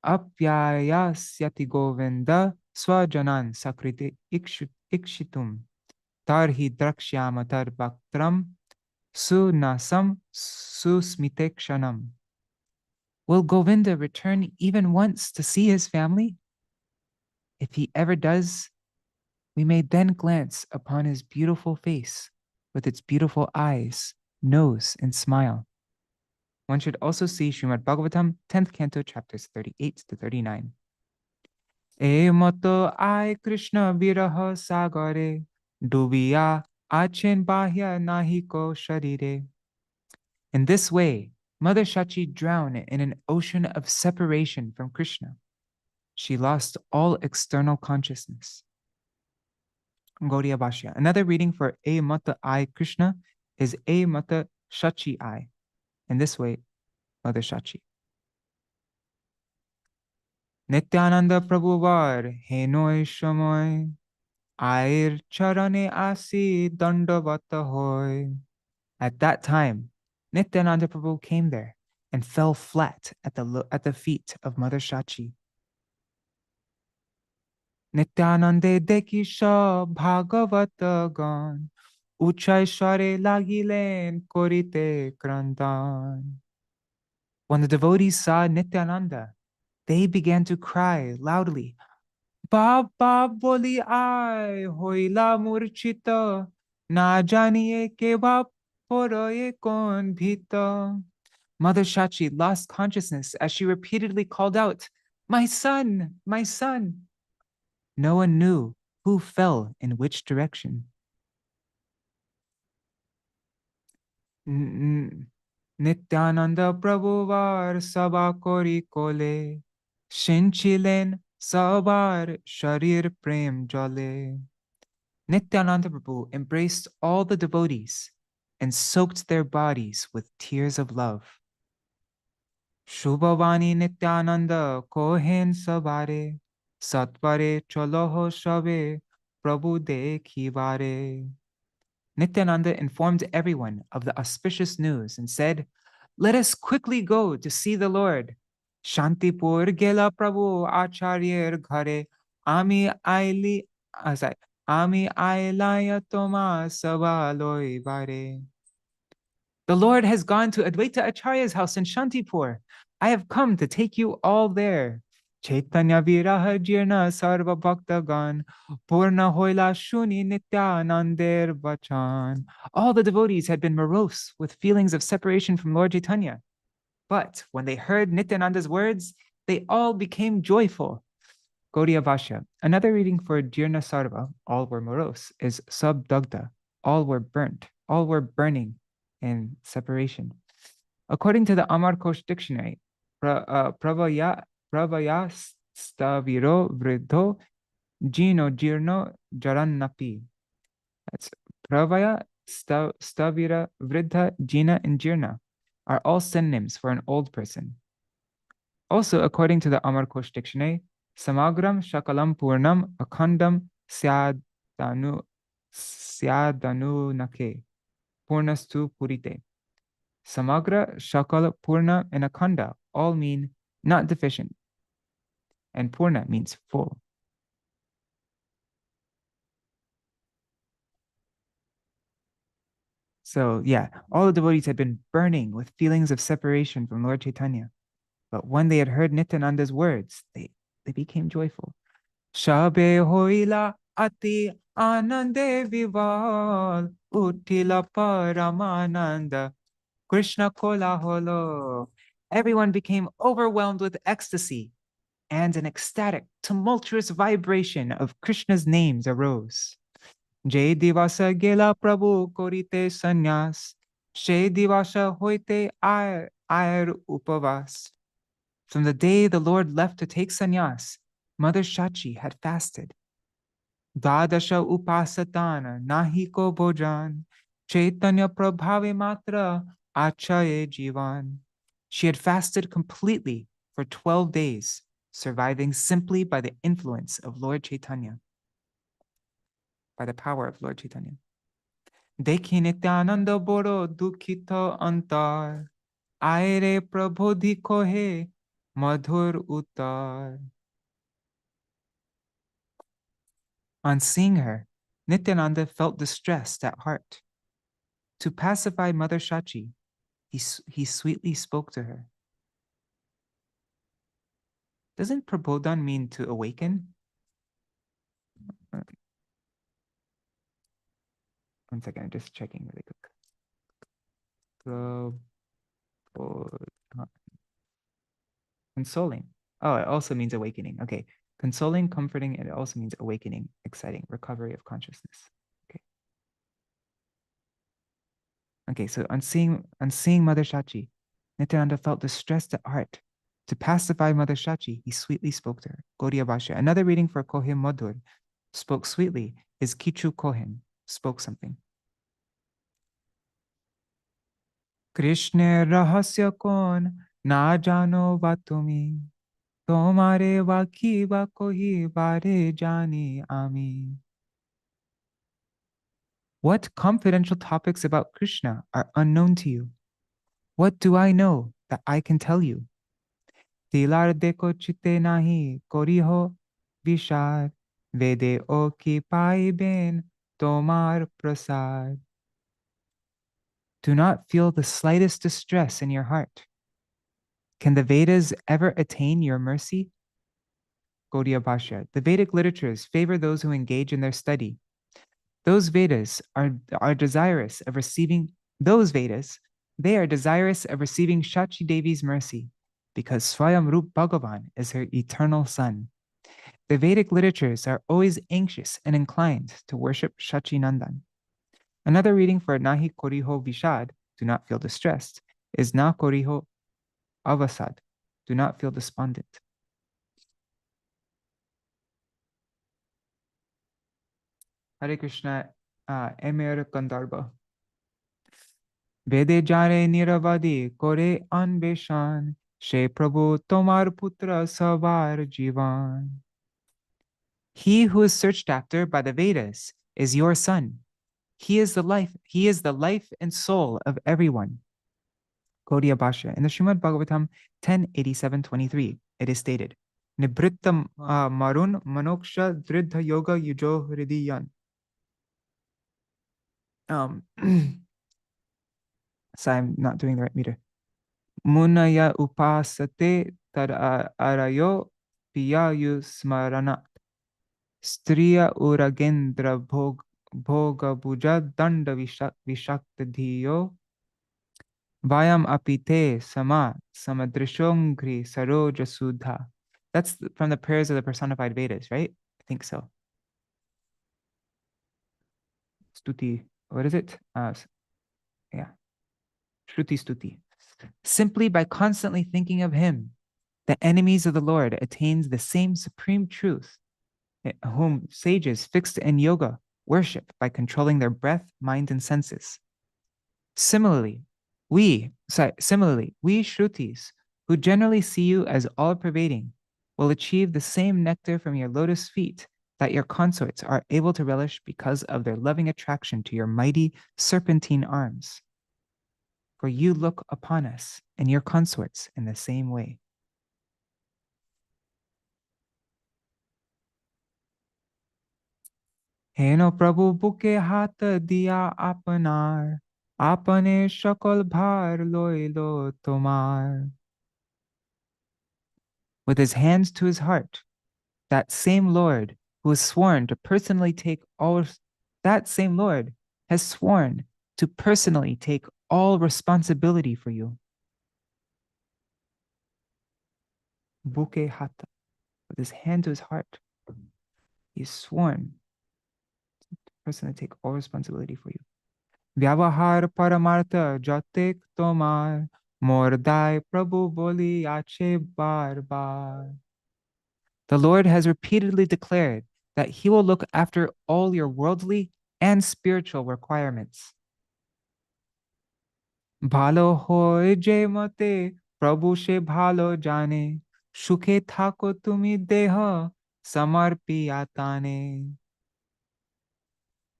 Apyayasyati Govinda swajanan sakriti ikshitum tarhi drakshyamatar bhaktram sunasam susmitekshanam. Will Govinda return even once to see his family? If he ever does, we may then glance upon his beautiful face with its beautiful eyes, nose, and smile. One should also see Śrīmad Bhagavatam, 10th canto, chapters 38 to 39. E moto ai Krishna viraha sagare, dubiya achen bahya nahiko sharire. In this way, Mother Śacī drowned in an ocean of separation from Krishna. She lost all external consciousness. Gaudiya Bhashya. Another reading for E Mata I Krishna is E Mata Śacī I. In this way, Mother Śacī. Nityānanda Prabhuvar henoi shamoy air charane asi dandavata hoy. At that time, Nityānanda Prabhu came there and fell flat at the feet of Mother Śacī. Nityānande dekisha bhagavata gan uchai share lagilen korite krandan. When the devotees saw Nityānanda, they began to cry loudly, Baba boli ai hoila murchita na janiye ke bap poroye kon bhita. Mother Śacī lost consciousness as she repeatedly called out, my son, my son. No one knew who fell in which direction. Nityānanda Prabhuvar sabha kori kole shinchilen sabar sharir prem jale. Nityānanda Prabhu embraced all the devotees and soaked their bodies with tears of love. Shubhavani Nityānanda kohen sabare satvare choloho shabe Prabhu dekhivare. Nityānanda informed everyone of the auspicious news and said, let us quickly go to see the Lord. Śāntipura gela Prabhu Ācārya ghare ami ailaya toma savaloi vare. The Lord has gone to Advaita Ācārya's house in Śāntipura. I have come to take you all there. Chaitanya viraha jirna sarva bhaktagan purna hoila shuni Nityānandir vachan. All the devotees had been morose with feelings of separation from Lord Chaitanya. But when they heard Nityananda's words, they all became joyful. Gaudiya Bhashya. Another reading for Jirna Sarva, all were morose, is Sabdagda. All were burnt. All were burning in separation. According to the Amar Kosh dictionary, Pravaya staviro vridho jino jirno jarannapi. That's Pravaya, stavira, vridha, jina, and jirna are all synonyms for an old person. Also, according to the Amar Kosh dictionary, samagram shakalam purnam akhandam syadanu nake purnastu purite. Samagra, Shakala, Purna, and Akhanda all mean not deficient. And Purna means full. So yeah, all the devotees had been burning with feelings of separation from Lord Chaitanya. But when they had heard Nityananda's words, they became joyful. Shabe hoila ati anande vival utila paramananda Krishna kola holo. Everyone became overwhelmed with ecstasy, and an ecstatic, tumultuous vibration of Krishna's names arose. Jai divasa gela prabhu korite sanyas, Jai divasa hoite air upavas. From the day the Lord left to take sannyas, Mother Śacī had fasted. Dadasha upasatana nahi ko bhojan, Chaitanya prabhave matra achaye jivan. She had fasted completely for 12 days, surviving simply by the influence of Lord Chaitanya, by the power of Lord Chaitanya. Dekhi Nityānanda boro dukhito antar, aire prabodhi kohe madhur uttar. On seeing her, Nityananda felt distressed at heart. To pacify Mother Śacī, he sweetly spoke to her. Doesn't prabodhan mean to awaken? One second, I'm just checking really quick. Consoling. Oh, it also means awakening. Okay. Consoling, comforting, it also means awakening, exciting, recovery of consciousness. Okay. Okay, so on seeing Mother Śacī, Nityananda felt distressed at heart. To pacify Mother Śacī, he sweetly spoke to her. Gaudiya Bhashya. Another reading for Kohim Madhur, spoke sweetly, is Kichu Kohim, spoke something. Krishna rahasya kon na jano vatumi, tomare vaki va kohi bare jani ami. What confidential topics about Krishna are unknown to you? What do I know that I can tell you? Tilar deko chitte nahi koriho vishar, vede o ki pai ben tomar prasad. Do not feel the slightest distress in your heart. Can the Vedas ever attain your mercy? Gaudiya Bhashya. The Vedic literatures favor those who engage in their study. Those Vedas are desirous of receiving they are desirous of receiving Śacī Devi's mercy because Swayam Rup Bhagavan is her eternal son. The Vedic literatures are always anxious and inclined to worship Śacī-nandan. Another reading for Nahi Koriho Vishad, do not feel distressed, is Na Koriho Avasad, do not feel despondent. Hare Krishna, Emir Gandharva. Vede jare niravadi kore anbeshan, she Prabhu tomar putra savar jivan. He who is searched after by the Vedas is your son. He is the life and soul of everyone. Gaudiya Bhashya. In the Srimad Bhagavatam 10:87-23, it is stated, Nibrittam marun manoksha dridha yoga yujo hridiyan. So I'm not doing the right meter. Munaya upasate tad arayo piyayu smarana. Striya uragendra bhoga bhuja danda vishakta dhiyo. Vayam apite samadrishongri saroja sudha. That's from the prayers of the personified Vedas, right? I think so. Stuti. What is it? Yeah. Shruti Stuti. Simply by constantly thinking of him, the enemies of the Lord attains the same supreme truth, whom sages fixed in yoga worship by controlling their breath, mind, and senses. Similarly, we Shrutis, who generally see you as all-pervading, will achieve the same nectar from your lotus feet that your consorts are able to relish because of their loving attraction to your mighty serpentine arms. for you look upon us and your consorts in the same way. हेनो प्रभु bouquet हाथ दिया आपनार, आपने शकल भार लो तुम्हार. With his hands to his heart, that same Lord who has sworn to personally take all, that same Lord has sworn to personally take all responsibility for you. Buke hata, with his hand to his heart, he's sworn to personally take all responsibility for you. Vyavahar paramartha jatek tomar, mordai prabhu boli ache bar bar. The Lord has repeatedly declared that he will look after all your worldly and spiritual requirements. Bhalo hoy je mate prabhu she bhalo jane, sukhe thako tumi deha samarpi atane.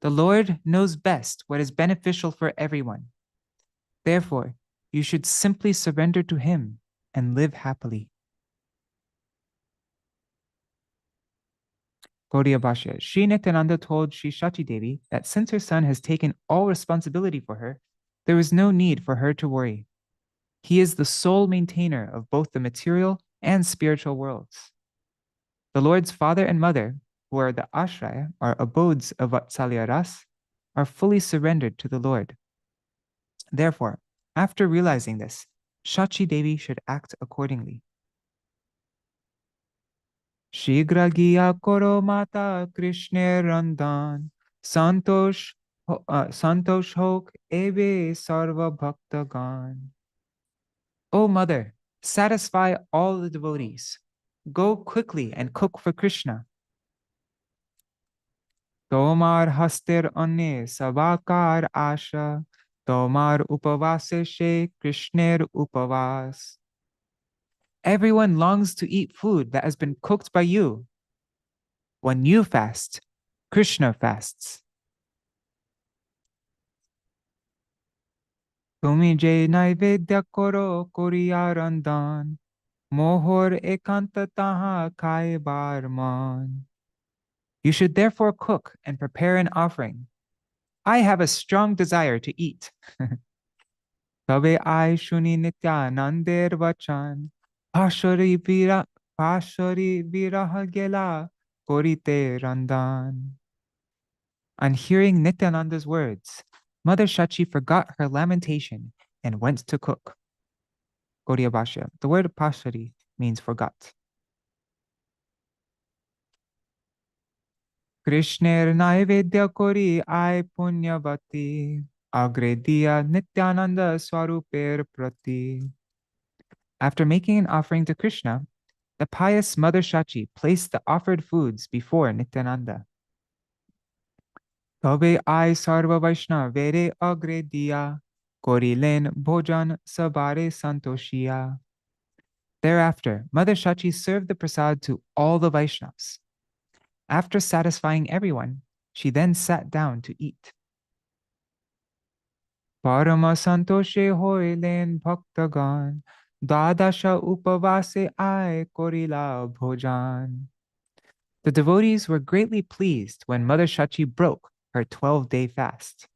The Lord knows best what is beneficial for everyone. Therefore, you should simply surrender to him and live happily. Gaudiya Bhashya. Śrī Nityānanda told Śrī Caitanya Devi that since her son has taken all responsibility for her, there is no need for her to worry. He is the sole maintainer of both the material and spiritual worlds. The Lord's father and mother, who are the ashraya, or abodes of Vatsalya Ras, are fully surrendered to the Lord. Therefore, after realizing this, Śacī Devi should act accordingly. Shigra giya koro mata Krishna randan, santosh hok ebe sarva bhaktagan. O mother, satisfy all the devotees. Go quickly and cook for Krishna. Tomar haster anne sabakar asha, tomar upavase she Krishner upavas. Everyone longs to eat food that has been cooked by you. When you fast, Krishna fasts. Tumi je naivedya koro koriya randan, mohor ekanta taha khai bar man. You should therefore cook and prepare an offering. I have a strong desire to eat. Tabe I shuni Nityānandir vachan, Pashari viraha gela korite randan. On hearing Nityananda's words, Mother Śacī forgot her lamentation and went to cook. Gaudiya Bhashya. The word pashari means forgot. Krishner naivedya kori ai punyavati, agrediya Nityananda swaruper prati. After making an offering to Krishna, the pious Mother Śacī placed the offered foods before Nityananda. Tabe I sarva Vaishnava vere agre diya, korilen bhojan sabare santoshiya. Thereafter, Mother Śacī served the prasad to all the Vaishnavas. After satisfying everyone, she then sat down to eat. Parama santoshe hoilen bhaktagan, dadasha upavase ai korila bhojan. The devotees were greatly pleased when Mother Śacī broke her 12-day fast.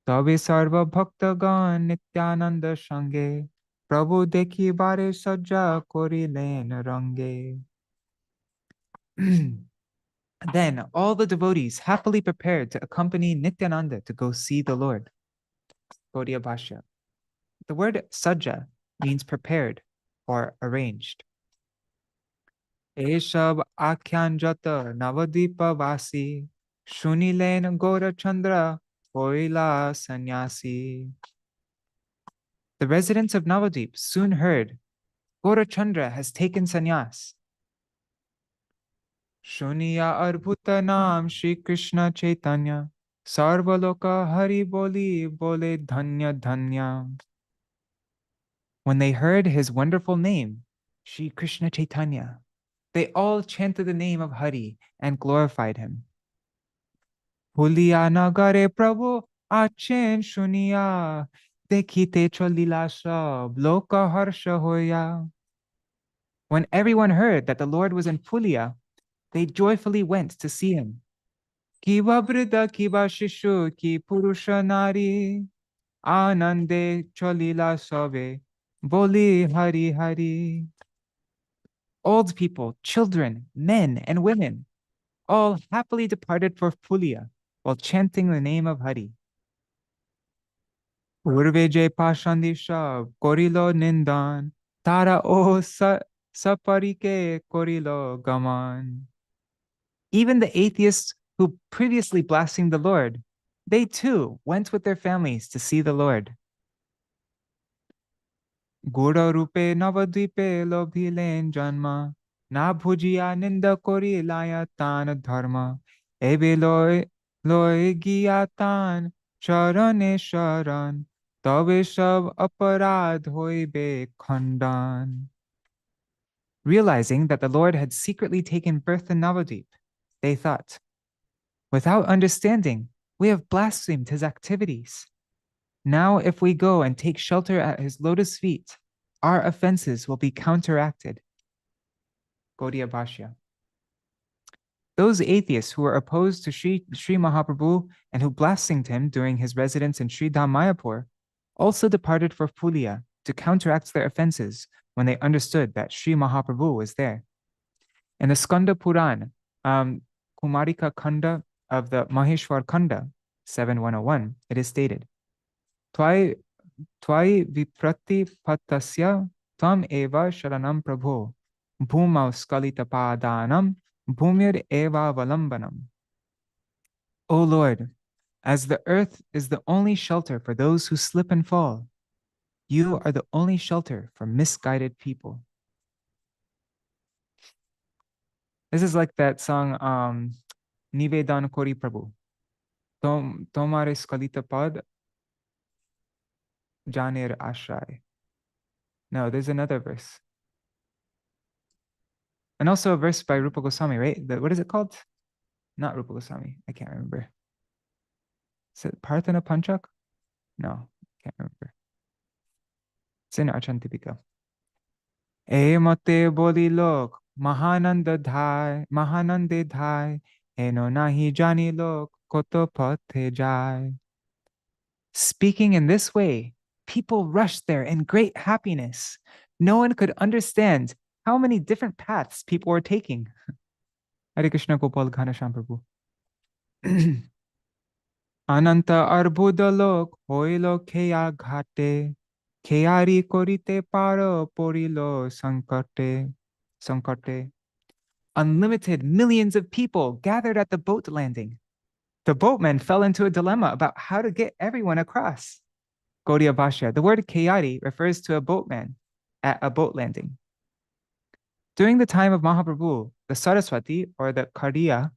Tabe sarva bhaktagan Nityānanda shange, Prabhu dekhi bare sajja korilen range. Then all the devotees happily prepared to accompany Nityananda to go see the Lord. Gaudiya Bhashya. The word sajja means prepared or arranged. Eshab akhyanjata Navadvīp-vāsīs, shunilen Gora Chandra Phuliyā sannyasi. The residents of Navadvīp soon heard Gora Chandra has taken sannyas. Shuniya arbhuta naam Śrī Krishna Caitanya, sarvaloka hari boli bole dhanya dhanya. When they heard his wonderful name, Śrī Krishna Caitanya, they all chanted the name of Hari and glorified him. Phuliyā nagare prabhu achen shuniya, Dekhite cholila sab loka harsha hoya. When everyone heard that the Lord was in Phuliyā, they joyfully went to see him. Kiva brida kiva shishu ki purusha nari anande cholila sobe boli hari hari. Old people, children, men, and women all happily departed for Phuliyā while chanting the name of Hari. Urve je pashandisha korilo nindan tara o saparike korilo gaman. Even the atheists who previously blasphemed the Lord, they too went with their families to see the Lord. Gura rupe Navadvīpe lobhilen janma na bhujiya ninda kori laya tan dharma ebe loy giya tan sharane sharan tabe sab aparad hoibe khandan. Realizing that the Lord had secretly taken birth in Navadvīp, they thought, without understanding, we have blasphemed his activities. Now, if we go and take shelter at his lotus feet, our offenses will be counteracted. Gaudiya Bhashya. Those atheists who were opposed to Śrī Mahaprabhu and who blasphemed him during his residence in Śrī Mayapur also departed for Phuliyā to counteract their offenses when they understood that Śrī Mahaprabhu was there. In the Skanda Puran, Kumarika Khanda of the Maheshwar Khanda, 7.101, it is stated, Tvai viprati patasya tam eva sharanam prabho bhumau skalita padanam bhumir eva valambanam. O Lord, as the earth is the only shelter for those who slip and fall, you are the only shelter for misguided people. This is like that song, Nivedan Kori Prabhu. Tomare skalita pad janir ashray. No, there's another verse. And also a verse by Rupa Goswami, right? What is it called? Not Rupa Goswami. I can't remember. Is it Parthana Panchak? No, can't remember. It's in Archantipika. E mate boli lok mahananda mahanande dhai eno nahi jani lok koto pathe jai. Speaking in this way, people rushed there in great happiness. No one could understand how many different paths people were taking. Hare Krishna Gopal Ghanasham Prabhu. Ananta arbuda lok hoilo keya ghate keyari korite paro porilo sankate. Unlimited millions of people gathered at the boat landing. The boatmen fell into a dilemma about how to get everyone across. Gaudiya Bhashya. The word keyari refers to a boatman at a boat landing. During the time of Mahaprabhu, the Saraswati, or the Khardiya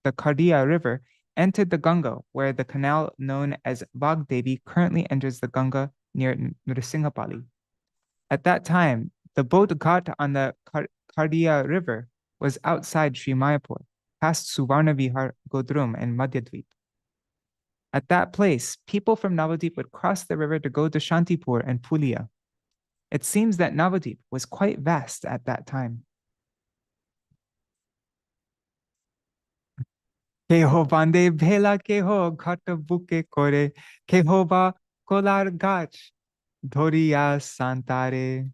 River, entered the Ganga, where the canal known as Vagdevi currently enters the Ganga near Nrsinghapali. At that time, the boat ghat on the Khardiya River was outside Śrī Mayapur, past Suvarna Vihar, Godrum, and Madhyadvīp. At that place, people from Navadvīp would cross the river to go to Śāntipura and Phuliyā. It seems that Navadvīp was quite vast at that time. Keho bande bhela keho ghata buke kore keho ba kolar gach dhoriya santare.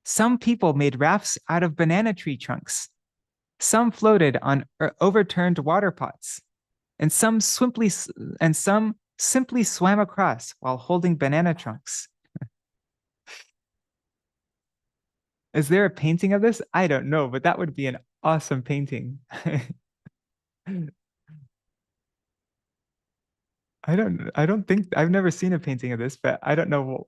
Some people made rafts out of banana tree trunks. Some floated on overturned water pots, and some simply swam across while holding banana trunks. Is there a painting of this? I don't know, but that would be an awesome painting. I don't think, I've never seen a painting of this, but I don't know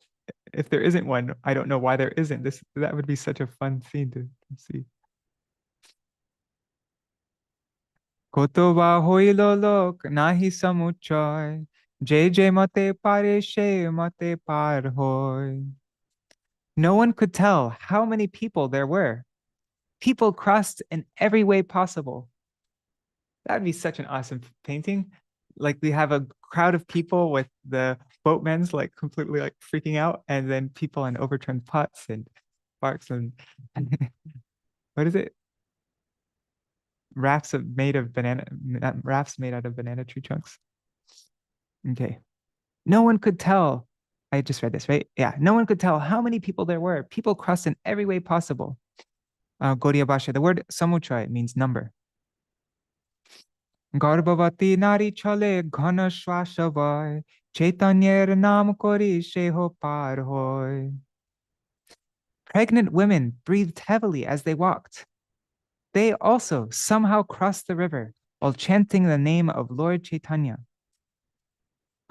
if there isn't one. I don't know why there isn't. That would be such a fun scene to see. Kotoba hoilo lok nahi samuchoy je mate pare she mate par hoy. No one could tell how many people there were. People crossed in every way possible. That would be such an awesome painting. Like we have a crowd of people with the boatmen's like completely like freaking out, and then people on overturned pots and barks and what is it? Rafts made out of banana tree trunks. Okay. No one could tell. I just read this, right? Yeah. No one could tell how many people there were. People crossed in every way possible. Gaudiya Bhasha. The word samuchaya means number. Garbhavati nari chale ghana shwasha vai. Chaitanyer naam kori sheho par hoy. Pregnant women breathed heavily as they walked. They also somehow crossed the river while chanting the name of Lord Chaitanya.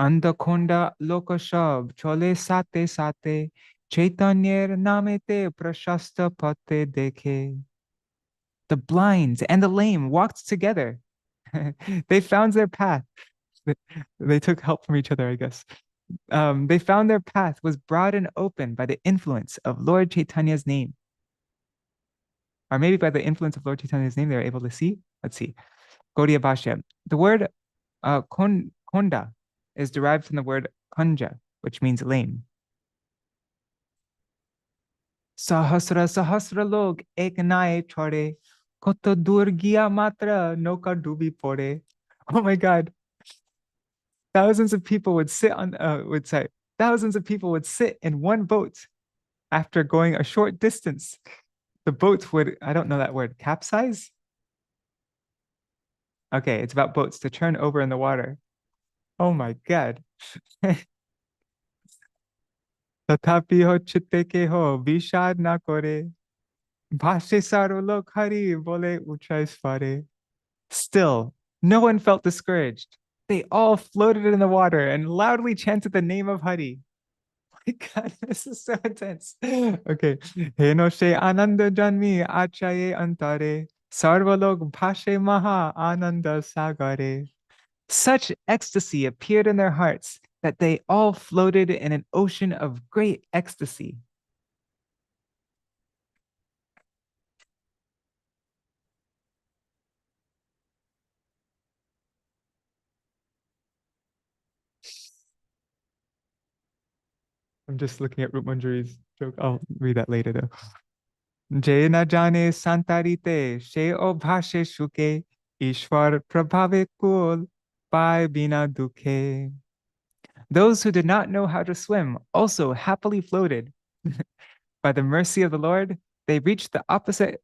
Antya-khaṇḍa lokashab chole sate sate Chaitanyer namete prashasta pate dekhe. The blind and the lame walked together. They found their path. They took help from each other, I guess. They found their path was broad and open by the influence of Lord Chaitanya's name. Or maybe by the influence of Lord Chaitanya's name, they were able to see. Let's see. Gaudiya Bhasha. The word khaṇḍa is derived from the word kanja, which means lame. Sahasra sahasra log ek nae chore, koto dur giya matra noka dubi pore. Oh my God. Thousands of people would sit in one boat after going a short distance. The boat would, I don't know that word, capsize? Okay, it's about boats to turn over in the water. Oh my God. Tatapi ho chitte ke ho vishad na kore. Bhashe saro lok hari bole uchai svare. Still, no one felt discouraged. They all floated in the water and loudly chanted the name of Hari. My God, this is so intense. Okay. Heno she ananda janmi achaye antare. Sarvalok bhashe maha ananda sagare. Such ecstasy appeared in their hearts that they all floated in an ocean of great ecstasy. I'm just looking at Rup Manjari's joke. I'll read that later though. Je na jane santarite she o bhashe shuke Ishwar prabhave kul pai bina dukhe. Those who did not know how to swim also happily floated. By the mercy of the Lord, they reached the opposite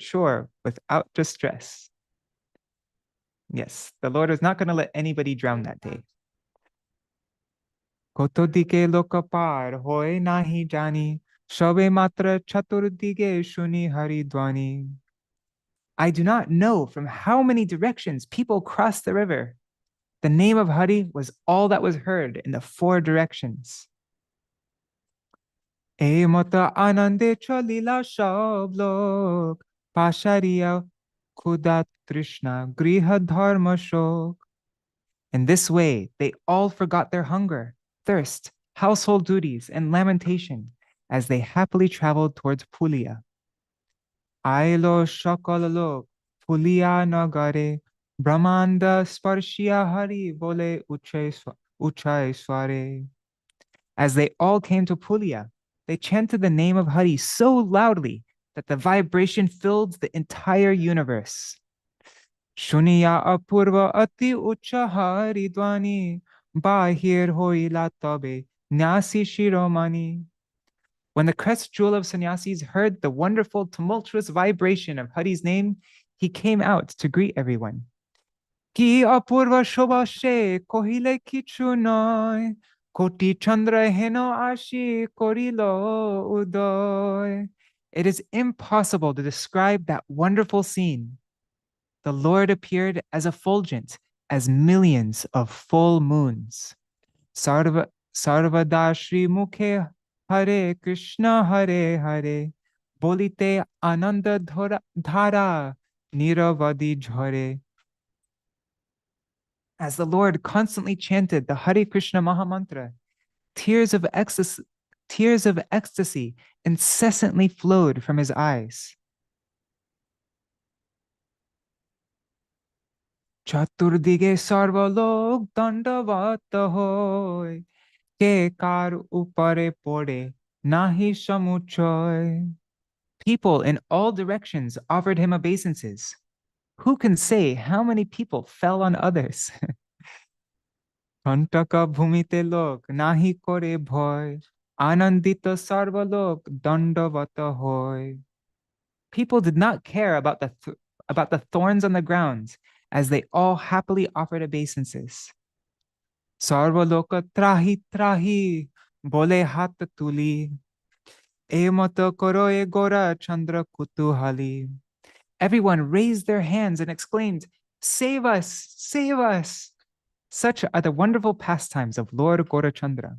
shore without distress. Yes, the Lord was not going to let anybody drown that day. Koto dike lokapar hoy nahi jani, shobe matra chatur dige shuni haridwani. I do not know from how many directions people crossed the river. The name of Hari was all that was heard in the four directions. E mata anande chalila shablok, pasharia kudat trishna griha dharma shok. In this way, they all forgot their hunger, thirst, household duties, and lamentation as they happily traveled towards Phuliyā. Ailo shakalalo Phuliyā nagare Brahmanda sparshiya hari bole uchai sware. As they all came to Phuliyā, they chanted the name of Hari so loudly that the vibration filled the entire universe. Shuniya apurva ati ucha hari dwani bahir hoila tabe nyasi shiromani. When the crest jewel of sannyasis heard the wonderful tumultuous vibration of Hari's name, he came out to greet everyone. Ki apurva shobha she kohile kichu noy, koti chandra heno ashi korilo udoy. It is impossible to describe that wonderful scene. The Lord appeared as effulgent as millions of full moons. Sarvada Shri Mukhe Hare Krishna Hare Hare Bolite Ananda Dhara Niravadi Jhare. As the Lord constantly chanted the Hare Krishna Mahamantra, tears of ecstasy incessantly flowed from his eyes. Chaturdige sarvalok dandavata hoy, ke kar upare pore, nahi samuchoy. People in all directions offered him obeisances. Who can say how many people fell on others? Khantaka bhumite lok nahi kore bhoy, anandita sarvalok dandavata hoy. People did not care about the thorns on the ground, as they all happily offered obeisances. Sarvaloka trahi trahi, bole hat tuli, e mata koroe gora chandra kutuhali. Everyone raised their hands and exclaimed, "Save us, save us." Such are the wonderful pastimes of Lord Gaurachandra.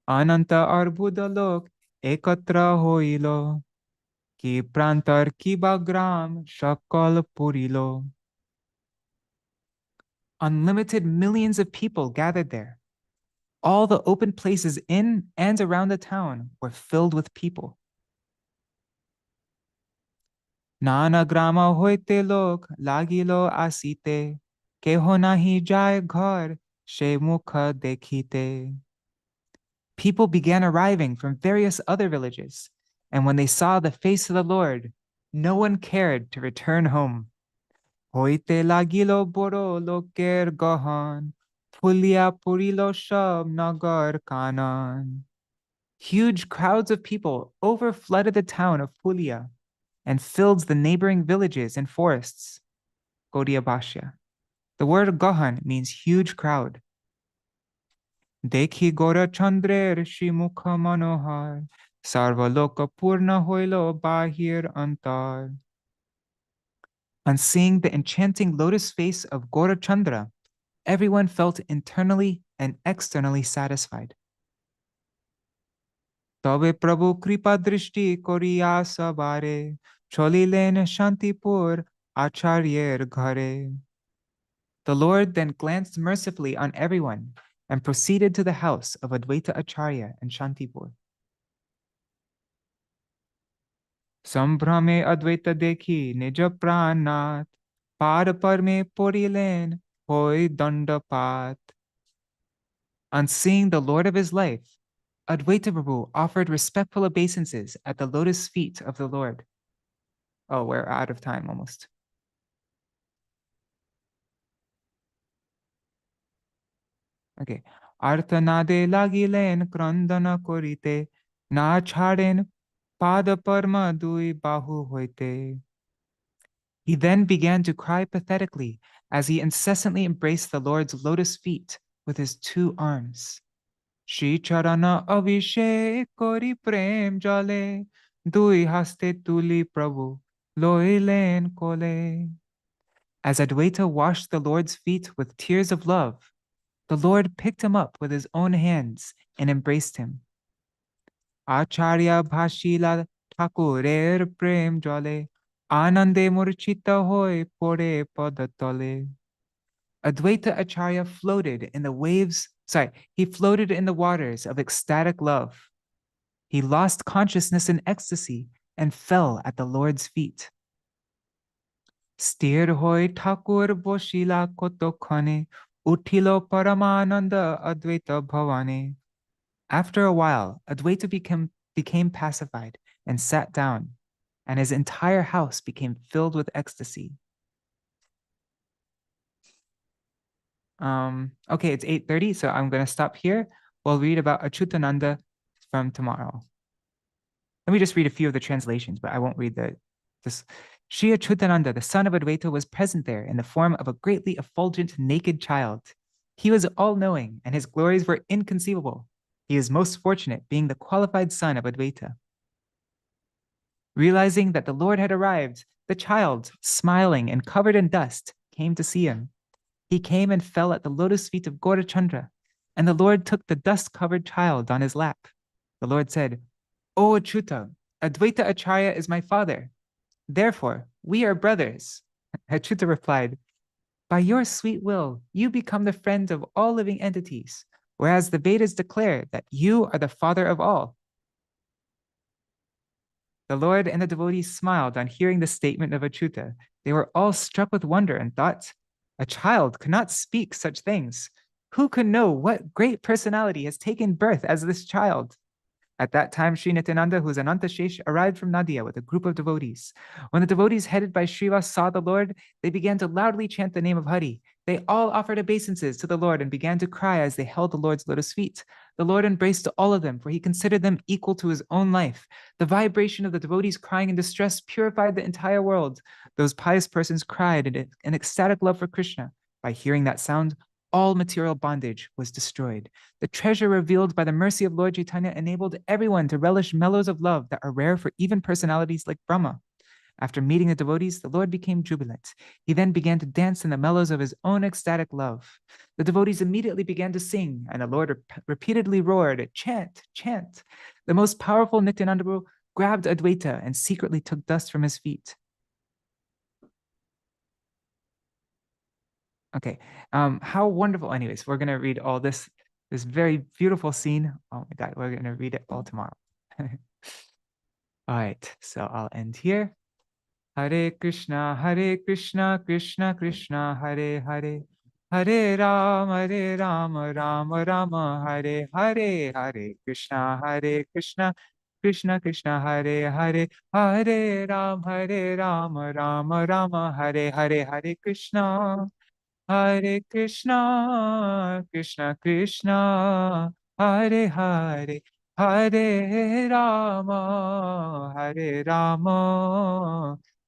Ananta arbudalok ekatra hoilo, ki prantar ki bagram shakal purilo. Unlimited millions of people gathered there. All the open places in and around the town were filled with people. Nana grama hoite lok lagilo asite, keho nahi jai ghar she mukha dekhite. People began arriving from various other villages, and when they saw the face of the Lord, no one cared to return home. Hoite lagilo boro loker gahan, Phuliyā purilo shab nagar kanan. Huge crowds of people overflooded the town of Phuliyā and filled the neighboring villages and forests. Gaudiya Bhashya. The word gahan means huge crowd. Dekhi Gora Chandrer Shimukha Manohar, Sarvaloka Purna Hoilo Bahir Antar. On seeing the enchanting lotus face of Gaurachandra, everyone felt internally and externally satisfied. Tabe Prabhu Kripa Drishti Koriya Sabare, Cholilen Śāntipura Ācārya Ghare. The Lord then glanced mercifully on everyone and proceeded to the house of Advaita Ācārya and Śāntipura. Sambhrame Advaita dekhi nija pranat, par parme porilen hoy dandapat. On seeing the Lord of his life, Advaita Prabhu offered respectful obeisances at the lotus feet of the Lord. Oh, we're out of time almost. Okay. Arthanade lagilen krandana korite, na charen pada parma dui bahu hoite. He then began to cry pathetically as he incessantly embraced the Lord's lotus feet with his two arms. Shri Charana Abhishek Kori Prem Jale, Dui Haste Tuli Prabhu, Loilen Kole. As Advaita washed the Lord's feet with tears of love, the Lord picked him up with his own hands and embraced him. Acharya Bhashila Thakurer Prem Jale, Anande Murchita Hoy Pore Padatale. Advaita Ācārya floated in the waves, he floated in the waters of ecstatic love. He lost consciousness in ecstasy and fell at the Lord's feet. Sthir hoy Thakur Boshila Kotokhane, Uthilo Paramananda Advaita Bhavane. After a while, Advaita became pacified and sat down, and his entire house became filled with ecstasy. Okay, it's 8:30, so I'm going to stop here. We'll read about Achyutananda from tomorrow. Let me just read a few of the translations, but I won't read this. Śrī Achyutananda, the son of Advaita, was present there in the form of a greatly effulgent naked child. He was all-knowing, and his glories were inconceivable. He is most fortunate, being the qualified son of Advaita. Realizing that the Lord had arrived, the child, smiling and covered in dust, came to see him. He came and fell at the lotus feet of Gaurachandra, and the Lord took the dust-covered child on his lap. The Lord said, "O Achyuta, Advaita Ācārya is my father. Therefore, we are brothers." Achyuta replied, "By your sweet will, you become the friend of all living entities, whereas the Vedas declare that you are the father of all." The Lord and the devotees smiled on hearing the statement of Achyuta. They were all struck with wonder and thought, A child could not speak such things. Who could know what great personality has taken birth as this child? At that time, Śrī Nityānanda, who was an Ananta-shesh, arrived from Nadia with a group of devotees. When the devotees headed by Srivas saw the Lord, they began to loudly chant the name of Hari. They all offered obeisances to the Lord and began to cry as they held the Lord's lotus feet. The Lord embraced all of them, for he considered them equal to his own life. The vibration of the devotees crying in distress purified the entire world. Those pious persons cried in ecstatic love for Krishna. By hearing that sound, all material bondage was destroyed. The treasure revealed by the mercy of Lord Chaitanya enabled everyone to relish mellows of love that are rare for even personalities like Brahma. After meeting the devotees, the Lord became jubilant. He then began to dance in the mellows of his own ecstatic love. The devotees immediately began to sing, and the Lord repeatedly roared, "Chant, chant." The most powerful Nityananda grabbed Advaita and secretly took dust from his feet. Okay, how wonderful. Anyways, we're going to read all this very beautiful scene. Oh my God, we're going to read it all tomorrow. All right, so I'll end here. Hare Krishna, Krishna Krishna, Hare Hare, Hare Rama, Rama Rama, Hare Hare, Hare Krishna, Krishna Krishna, Hare Hare, Hare Rama, Rama Rama, Hare Hare, Hare Krishna, Krishna Krishna, Hare Hare, Hare Rama,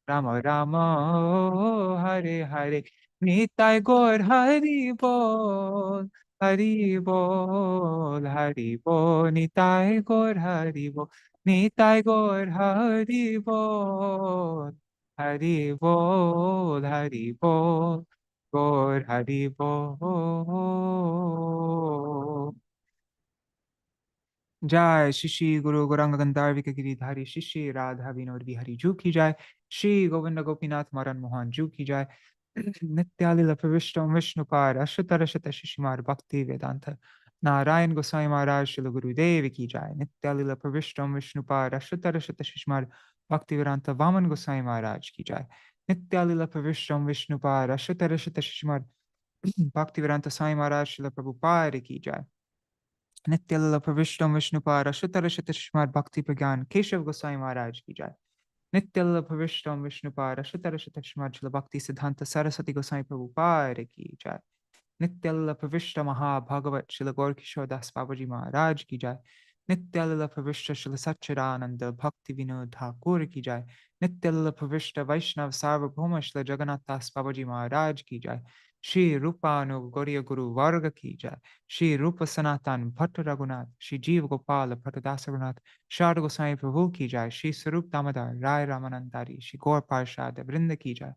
Rama Rama, Hare Hare. Nitāi Gaur Hari Bol, Hari Bol, Hari Bol. Nitāi Gaur Hari Bol, Nitāi Gaur Hari Bol, Hari Bol, Hari Bol. Gaur Hari Bol. Jai Shri Guru Gauranga Gandharvika Giridhari Shri Radha Vinod Bihari Ju ki jai. Shri Govinda Gopinath Maran Mohan Ju ki jai. Nityalila Pravishtam Vishnupad Ashutarashata Shishimar Bhakti Vedanta Narayan Goswami Maharaj Shila Guru Devi ki jai. Nityalila Pravishtam Vishnupad Ashutarashata Shishimar Bhakti Vedanta Vaman Goswami Maharaj ki jai. Nityalila Pravishtam Vishnupad Ashutarashata Shishimar Bhakti Vedanta Swami Maharaj Shila Prabhupada ki jai. Nityalila Pravishtam Vishnupad Ashutarashata Shishimar Bhakti Pragyan Keshav Goswami Maharaj ki jai. Nityalila Pravishtam Vishnupad Ashutarashata Shishimar Shila Bhakti Siddhanta Saraswati Goswami Prabhupada ki jai. Nityalila Pravishta Maha-Bhagavat Shila Gaur Kishore Das Babaji Maharaj ki jai. Nityalila Pravishta Shila Satchidananda Bhakti Vinod Thakur ki jai. Nityalila Pravishta Vaishnav Sarvabhauma Shila Jagannath Das Babaji Maharaj ki jai. Shri Rupa Anuga Gauriya Guru Varga ki jai. Shri Rupa Sanatan Bhatta Raghunath, Shri Jeev Gopala Bhatta Dasa Raghunath, Sharda Goswami Prabhu ki jai. Shri Sarup Damodar Rai Ramanandari, Shri Gaur Parshad Vrinda ki jai.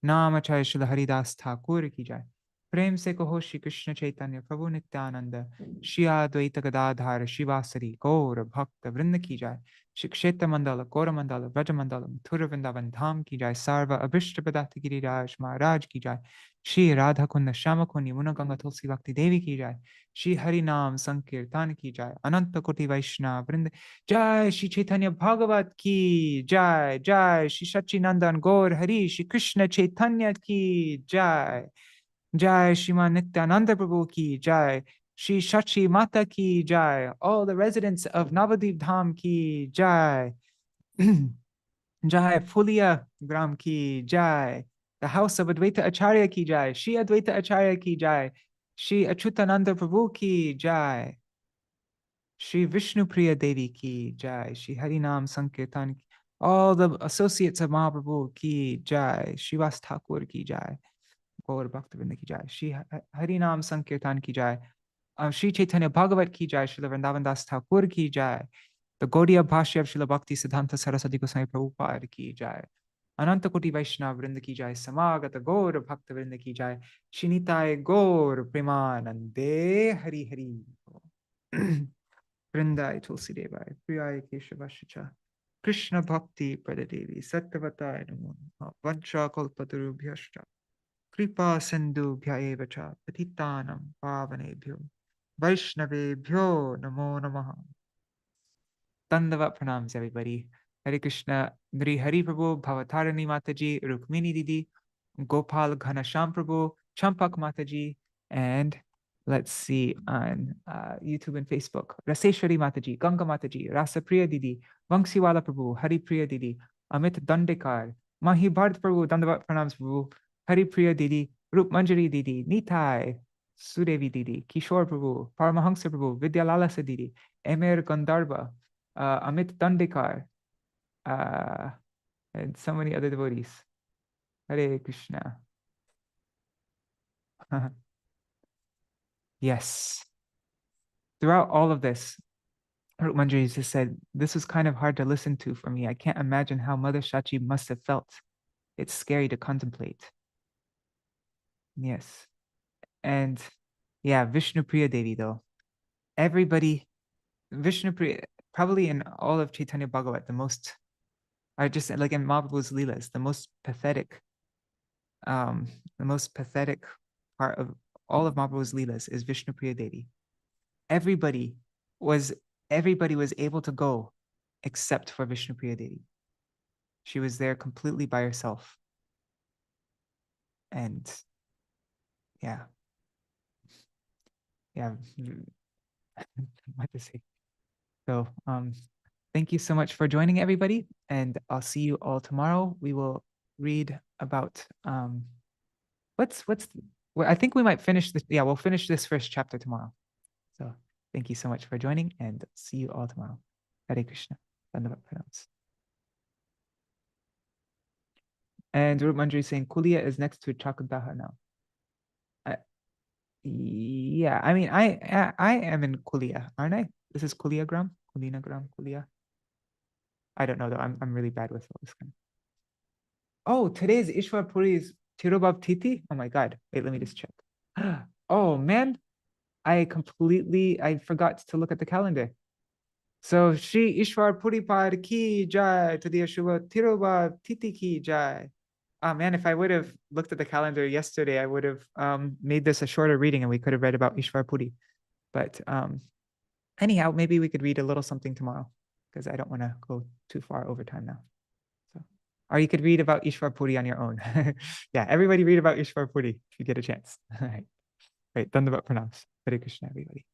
Namacharya Shri Haridas Thakur ki jai. प्रेम से कहो श्री कृष्ण चैतन्य प्रभु नित्यानंद श्री अद्वैत गदाधर शिवासरी गौर भक्त वृंद की जाय। श्री क्षेत्र मंडल गौर मंडल व्रज मंडल मथुर वृंदावन धाम की जाय। सर्व अभिष्ट पदार्थ गिरिराज महाराज की जाय। श्री राधा कुंड श्याम कुंड यमुना गंगा तुलसी भक्ति देवी की जाय। श्री हरि नाम संकीर्तन की जाय। अनंत कोटि वैष्णव वृंद जय। श्री चैतन्य भागवत की जय। जय श्री सच्चिनंदन गौर हरि श्री कृष्ण चैतन्य की जय। Jai Shriman Nityananda Prabhu ki jai. Śrī Śacī Mā ki jai. All the residents of Navadvīp Dham ki jai. Jai Phuliyā Gram ki jai. The house of Advaita Ācārya ki jai. Śrī Advaita Ācārya ki jai. Śrī Achyutananda Prabhu ki jai. Śrī Vishnupriya Devi ki jai. Śrī Harinam Sankirtan. All the associates of Mahaprabhu ki jai. Srivas Thakur ki jai. Gaur Bhaktivinoda ki jai. Shri Harinam Sankirtan ki jai. Śrī Caitanya-bhāgavata ki jai. Srila Vrindavan Das Thakur ki jai. The Gaudiya Bhashya of Srila Bhakti Siddhanta Saraswati Goswami Prabhupada ki jai. Ananta Koti Vaishnava Vrinda ki jai. Samagata Gaur Bhakta Vrinda ki jai. Shri Nitāi Gaur Premanande Hari Hari. Vrindai Tulsi Devai Priyai Keshavashicha Krishna Bhakti Pradadevi Sattvatai Namo Vancha Kalpatarubhyascha Kripa Sindhu Bhyaevacha Patitanam Pavanebhyo Vaishnavebhyo Namo Namaha. Dandavat pranams, everybody. Hare Krishna, Nri Hari Prabhu, Bhavatarani Mataji, Rukmini Didi, Gopal Ghanasham Prabhu, Champak Mataji, and let's see on YouTube and Facebook, Raseshwari Mataji, Ganga Mataji, Rasapriya Didi, Vangsiwala Prabhu, Hari Priya Didi, Amit Dandekar, Mahi Bharat Prabhu, Dandavat Pranams Prabhu, Hari Priya Didi, Rup Manjari Didi, Nitāi, Sudevi Didi, Kishore Prabhu, Paramahansa Prabhu, Vidya Lalasa Didi, Emir Gandharva, Amit Dandekar, and so many other devotees. Hare Krishna. Yes. Throughout all of this, Rup Manjari just said, this was kind of hard to listen to for me. I can't imagine how Mother Śacī must have felt. It's scary to contemplate. Yes. And yeah, Vishnu Priya Devi though. Everybody, Vishnu Priya, probably in all of Caitanya-bhāgavata, the most, are just like in Mahaprabhu's Leelas, the most pathetic part of all of Mahaprabhu's Leelas is Vishnu Priya Devi. Everybody was able to go except for Vishnu Priya Devi. She was there completely by herself. And yeah, what to say. So thank you so much for joining, everybody, and I'll see you all tomorrow. We will read about I think we might finish this. Yeah, we'll finish this first chapter tomorrow. So thank you so much for joining, and see you all tomorrow. Hare Krishna. Dandavat pranams. And Rup Manjari is saying Phuliyā is next to Chakadaha now. Yeah, I mean, I am in Phuliyā, aren't I? This is Phuliyā Gram, Kulina Gram, Phuliyā. I don't know though. I'm really bad with all this kind of. Oh, today is Ishwar Puri's Tirobhav Titi. Oh my God! Wait, let me just check. Oh man, I forgot to look at the calendar. So Shri Ishwar Puri Par Ki Jai to the Ashura Tirobhav Titi Ki Jai. Oh man, if I would have looked at the calendar yesterday, I would have made this a shorter reading and we could have read about Ishwar Puri. But anyhow, maybe we could read a little something tomorrow because I don't want to go too far over time now. So, or you could read about Ishwar Puri on your own. Yeah, everybody read about Ishwar Puri if you get a chance. All right. Dandavat pranams. Hare Krishna, everybody.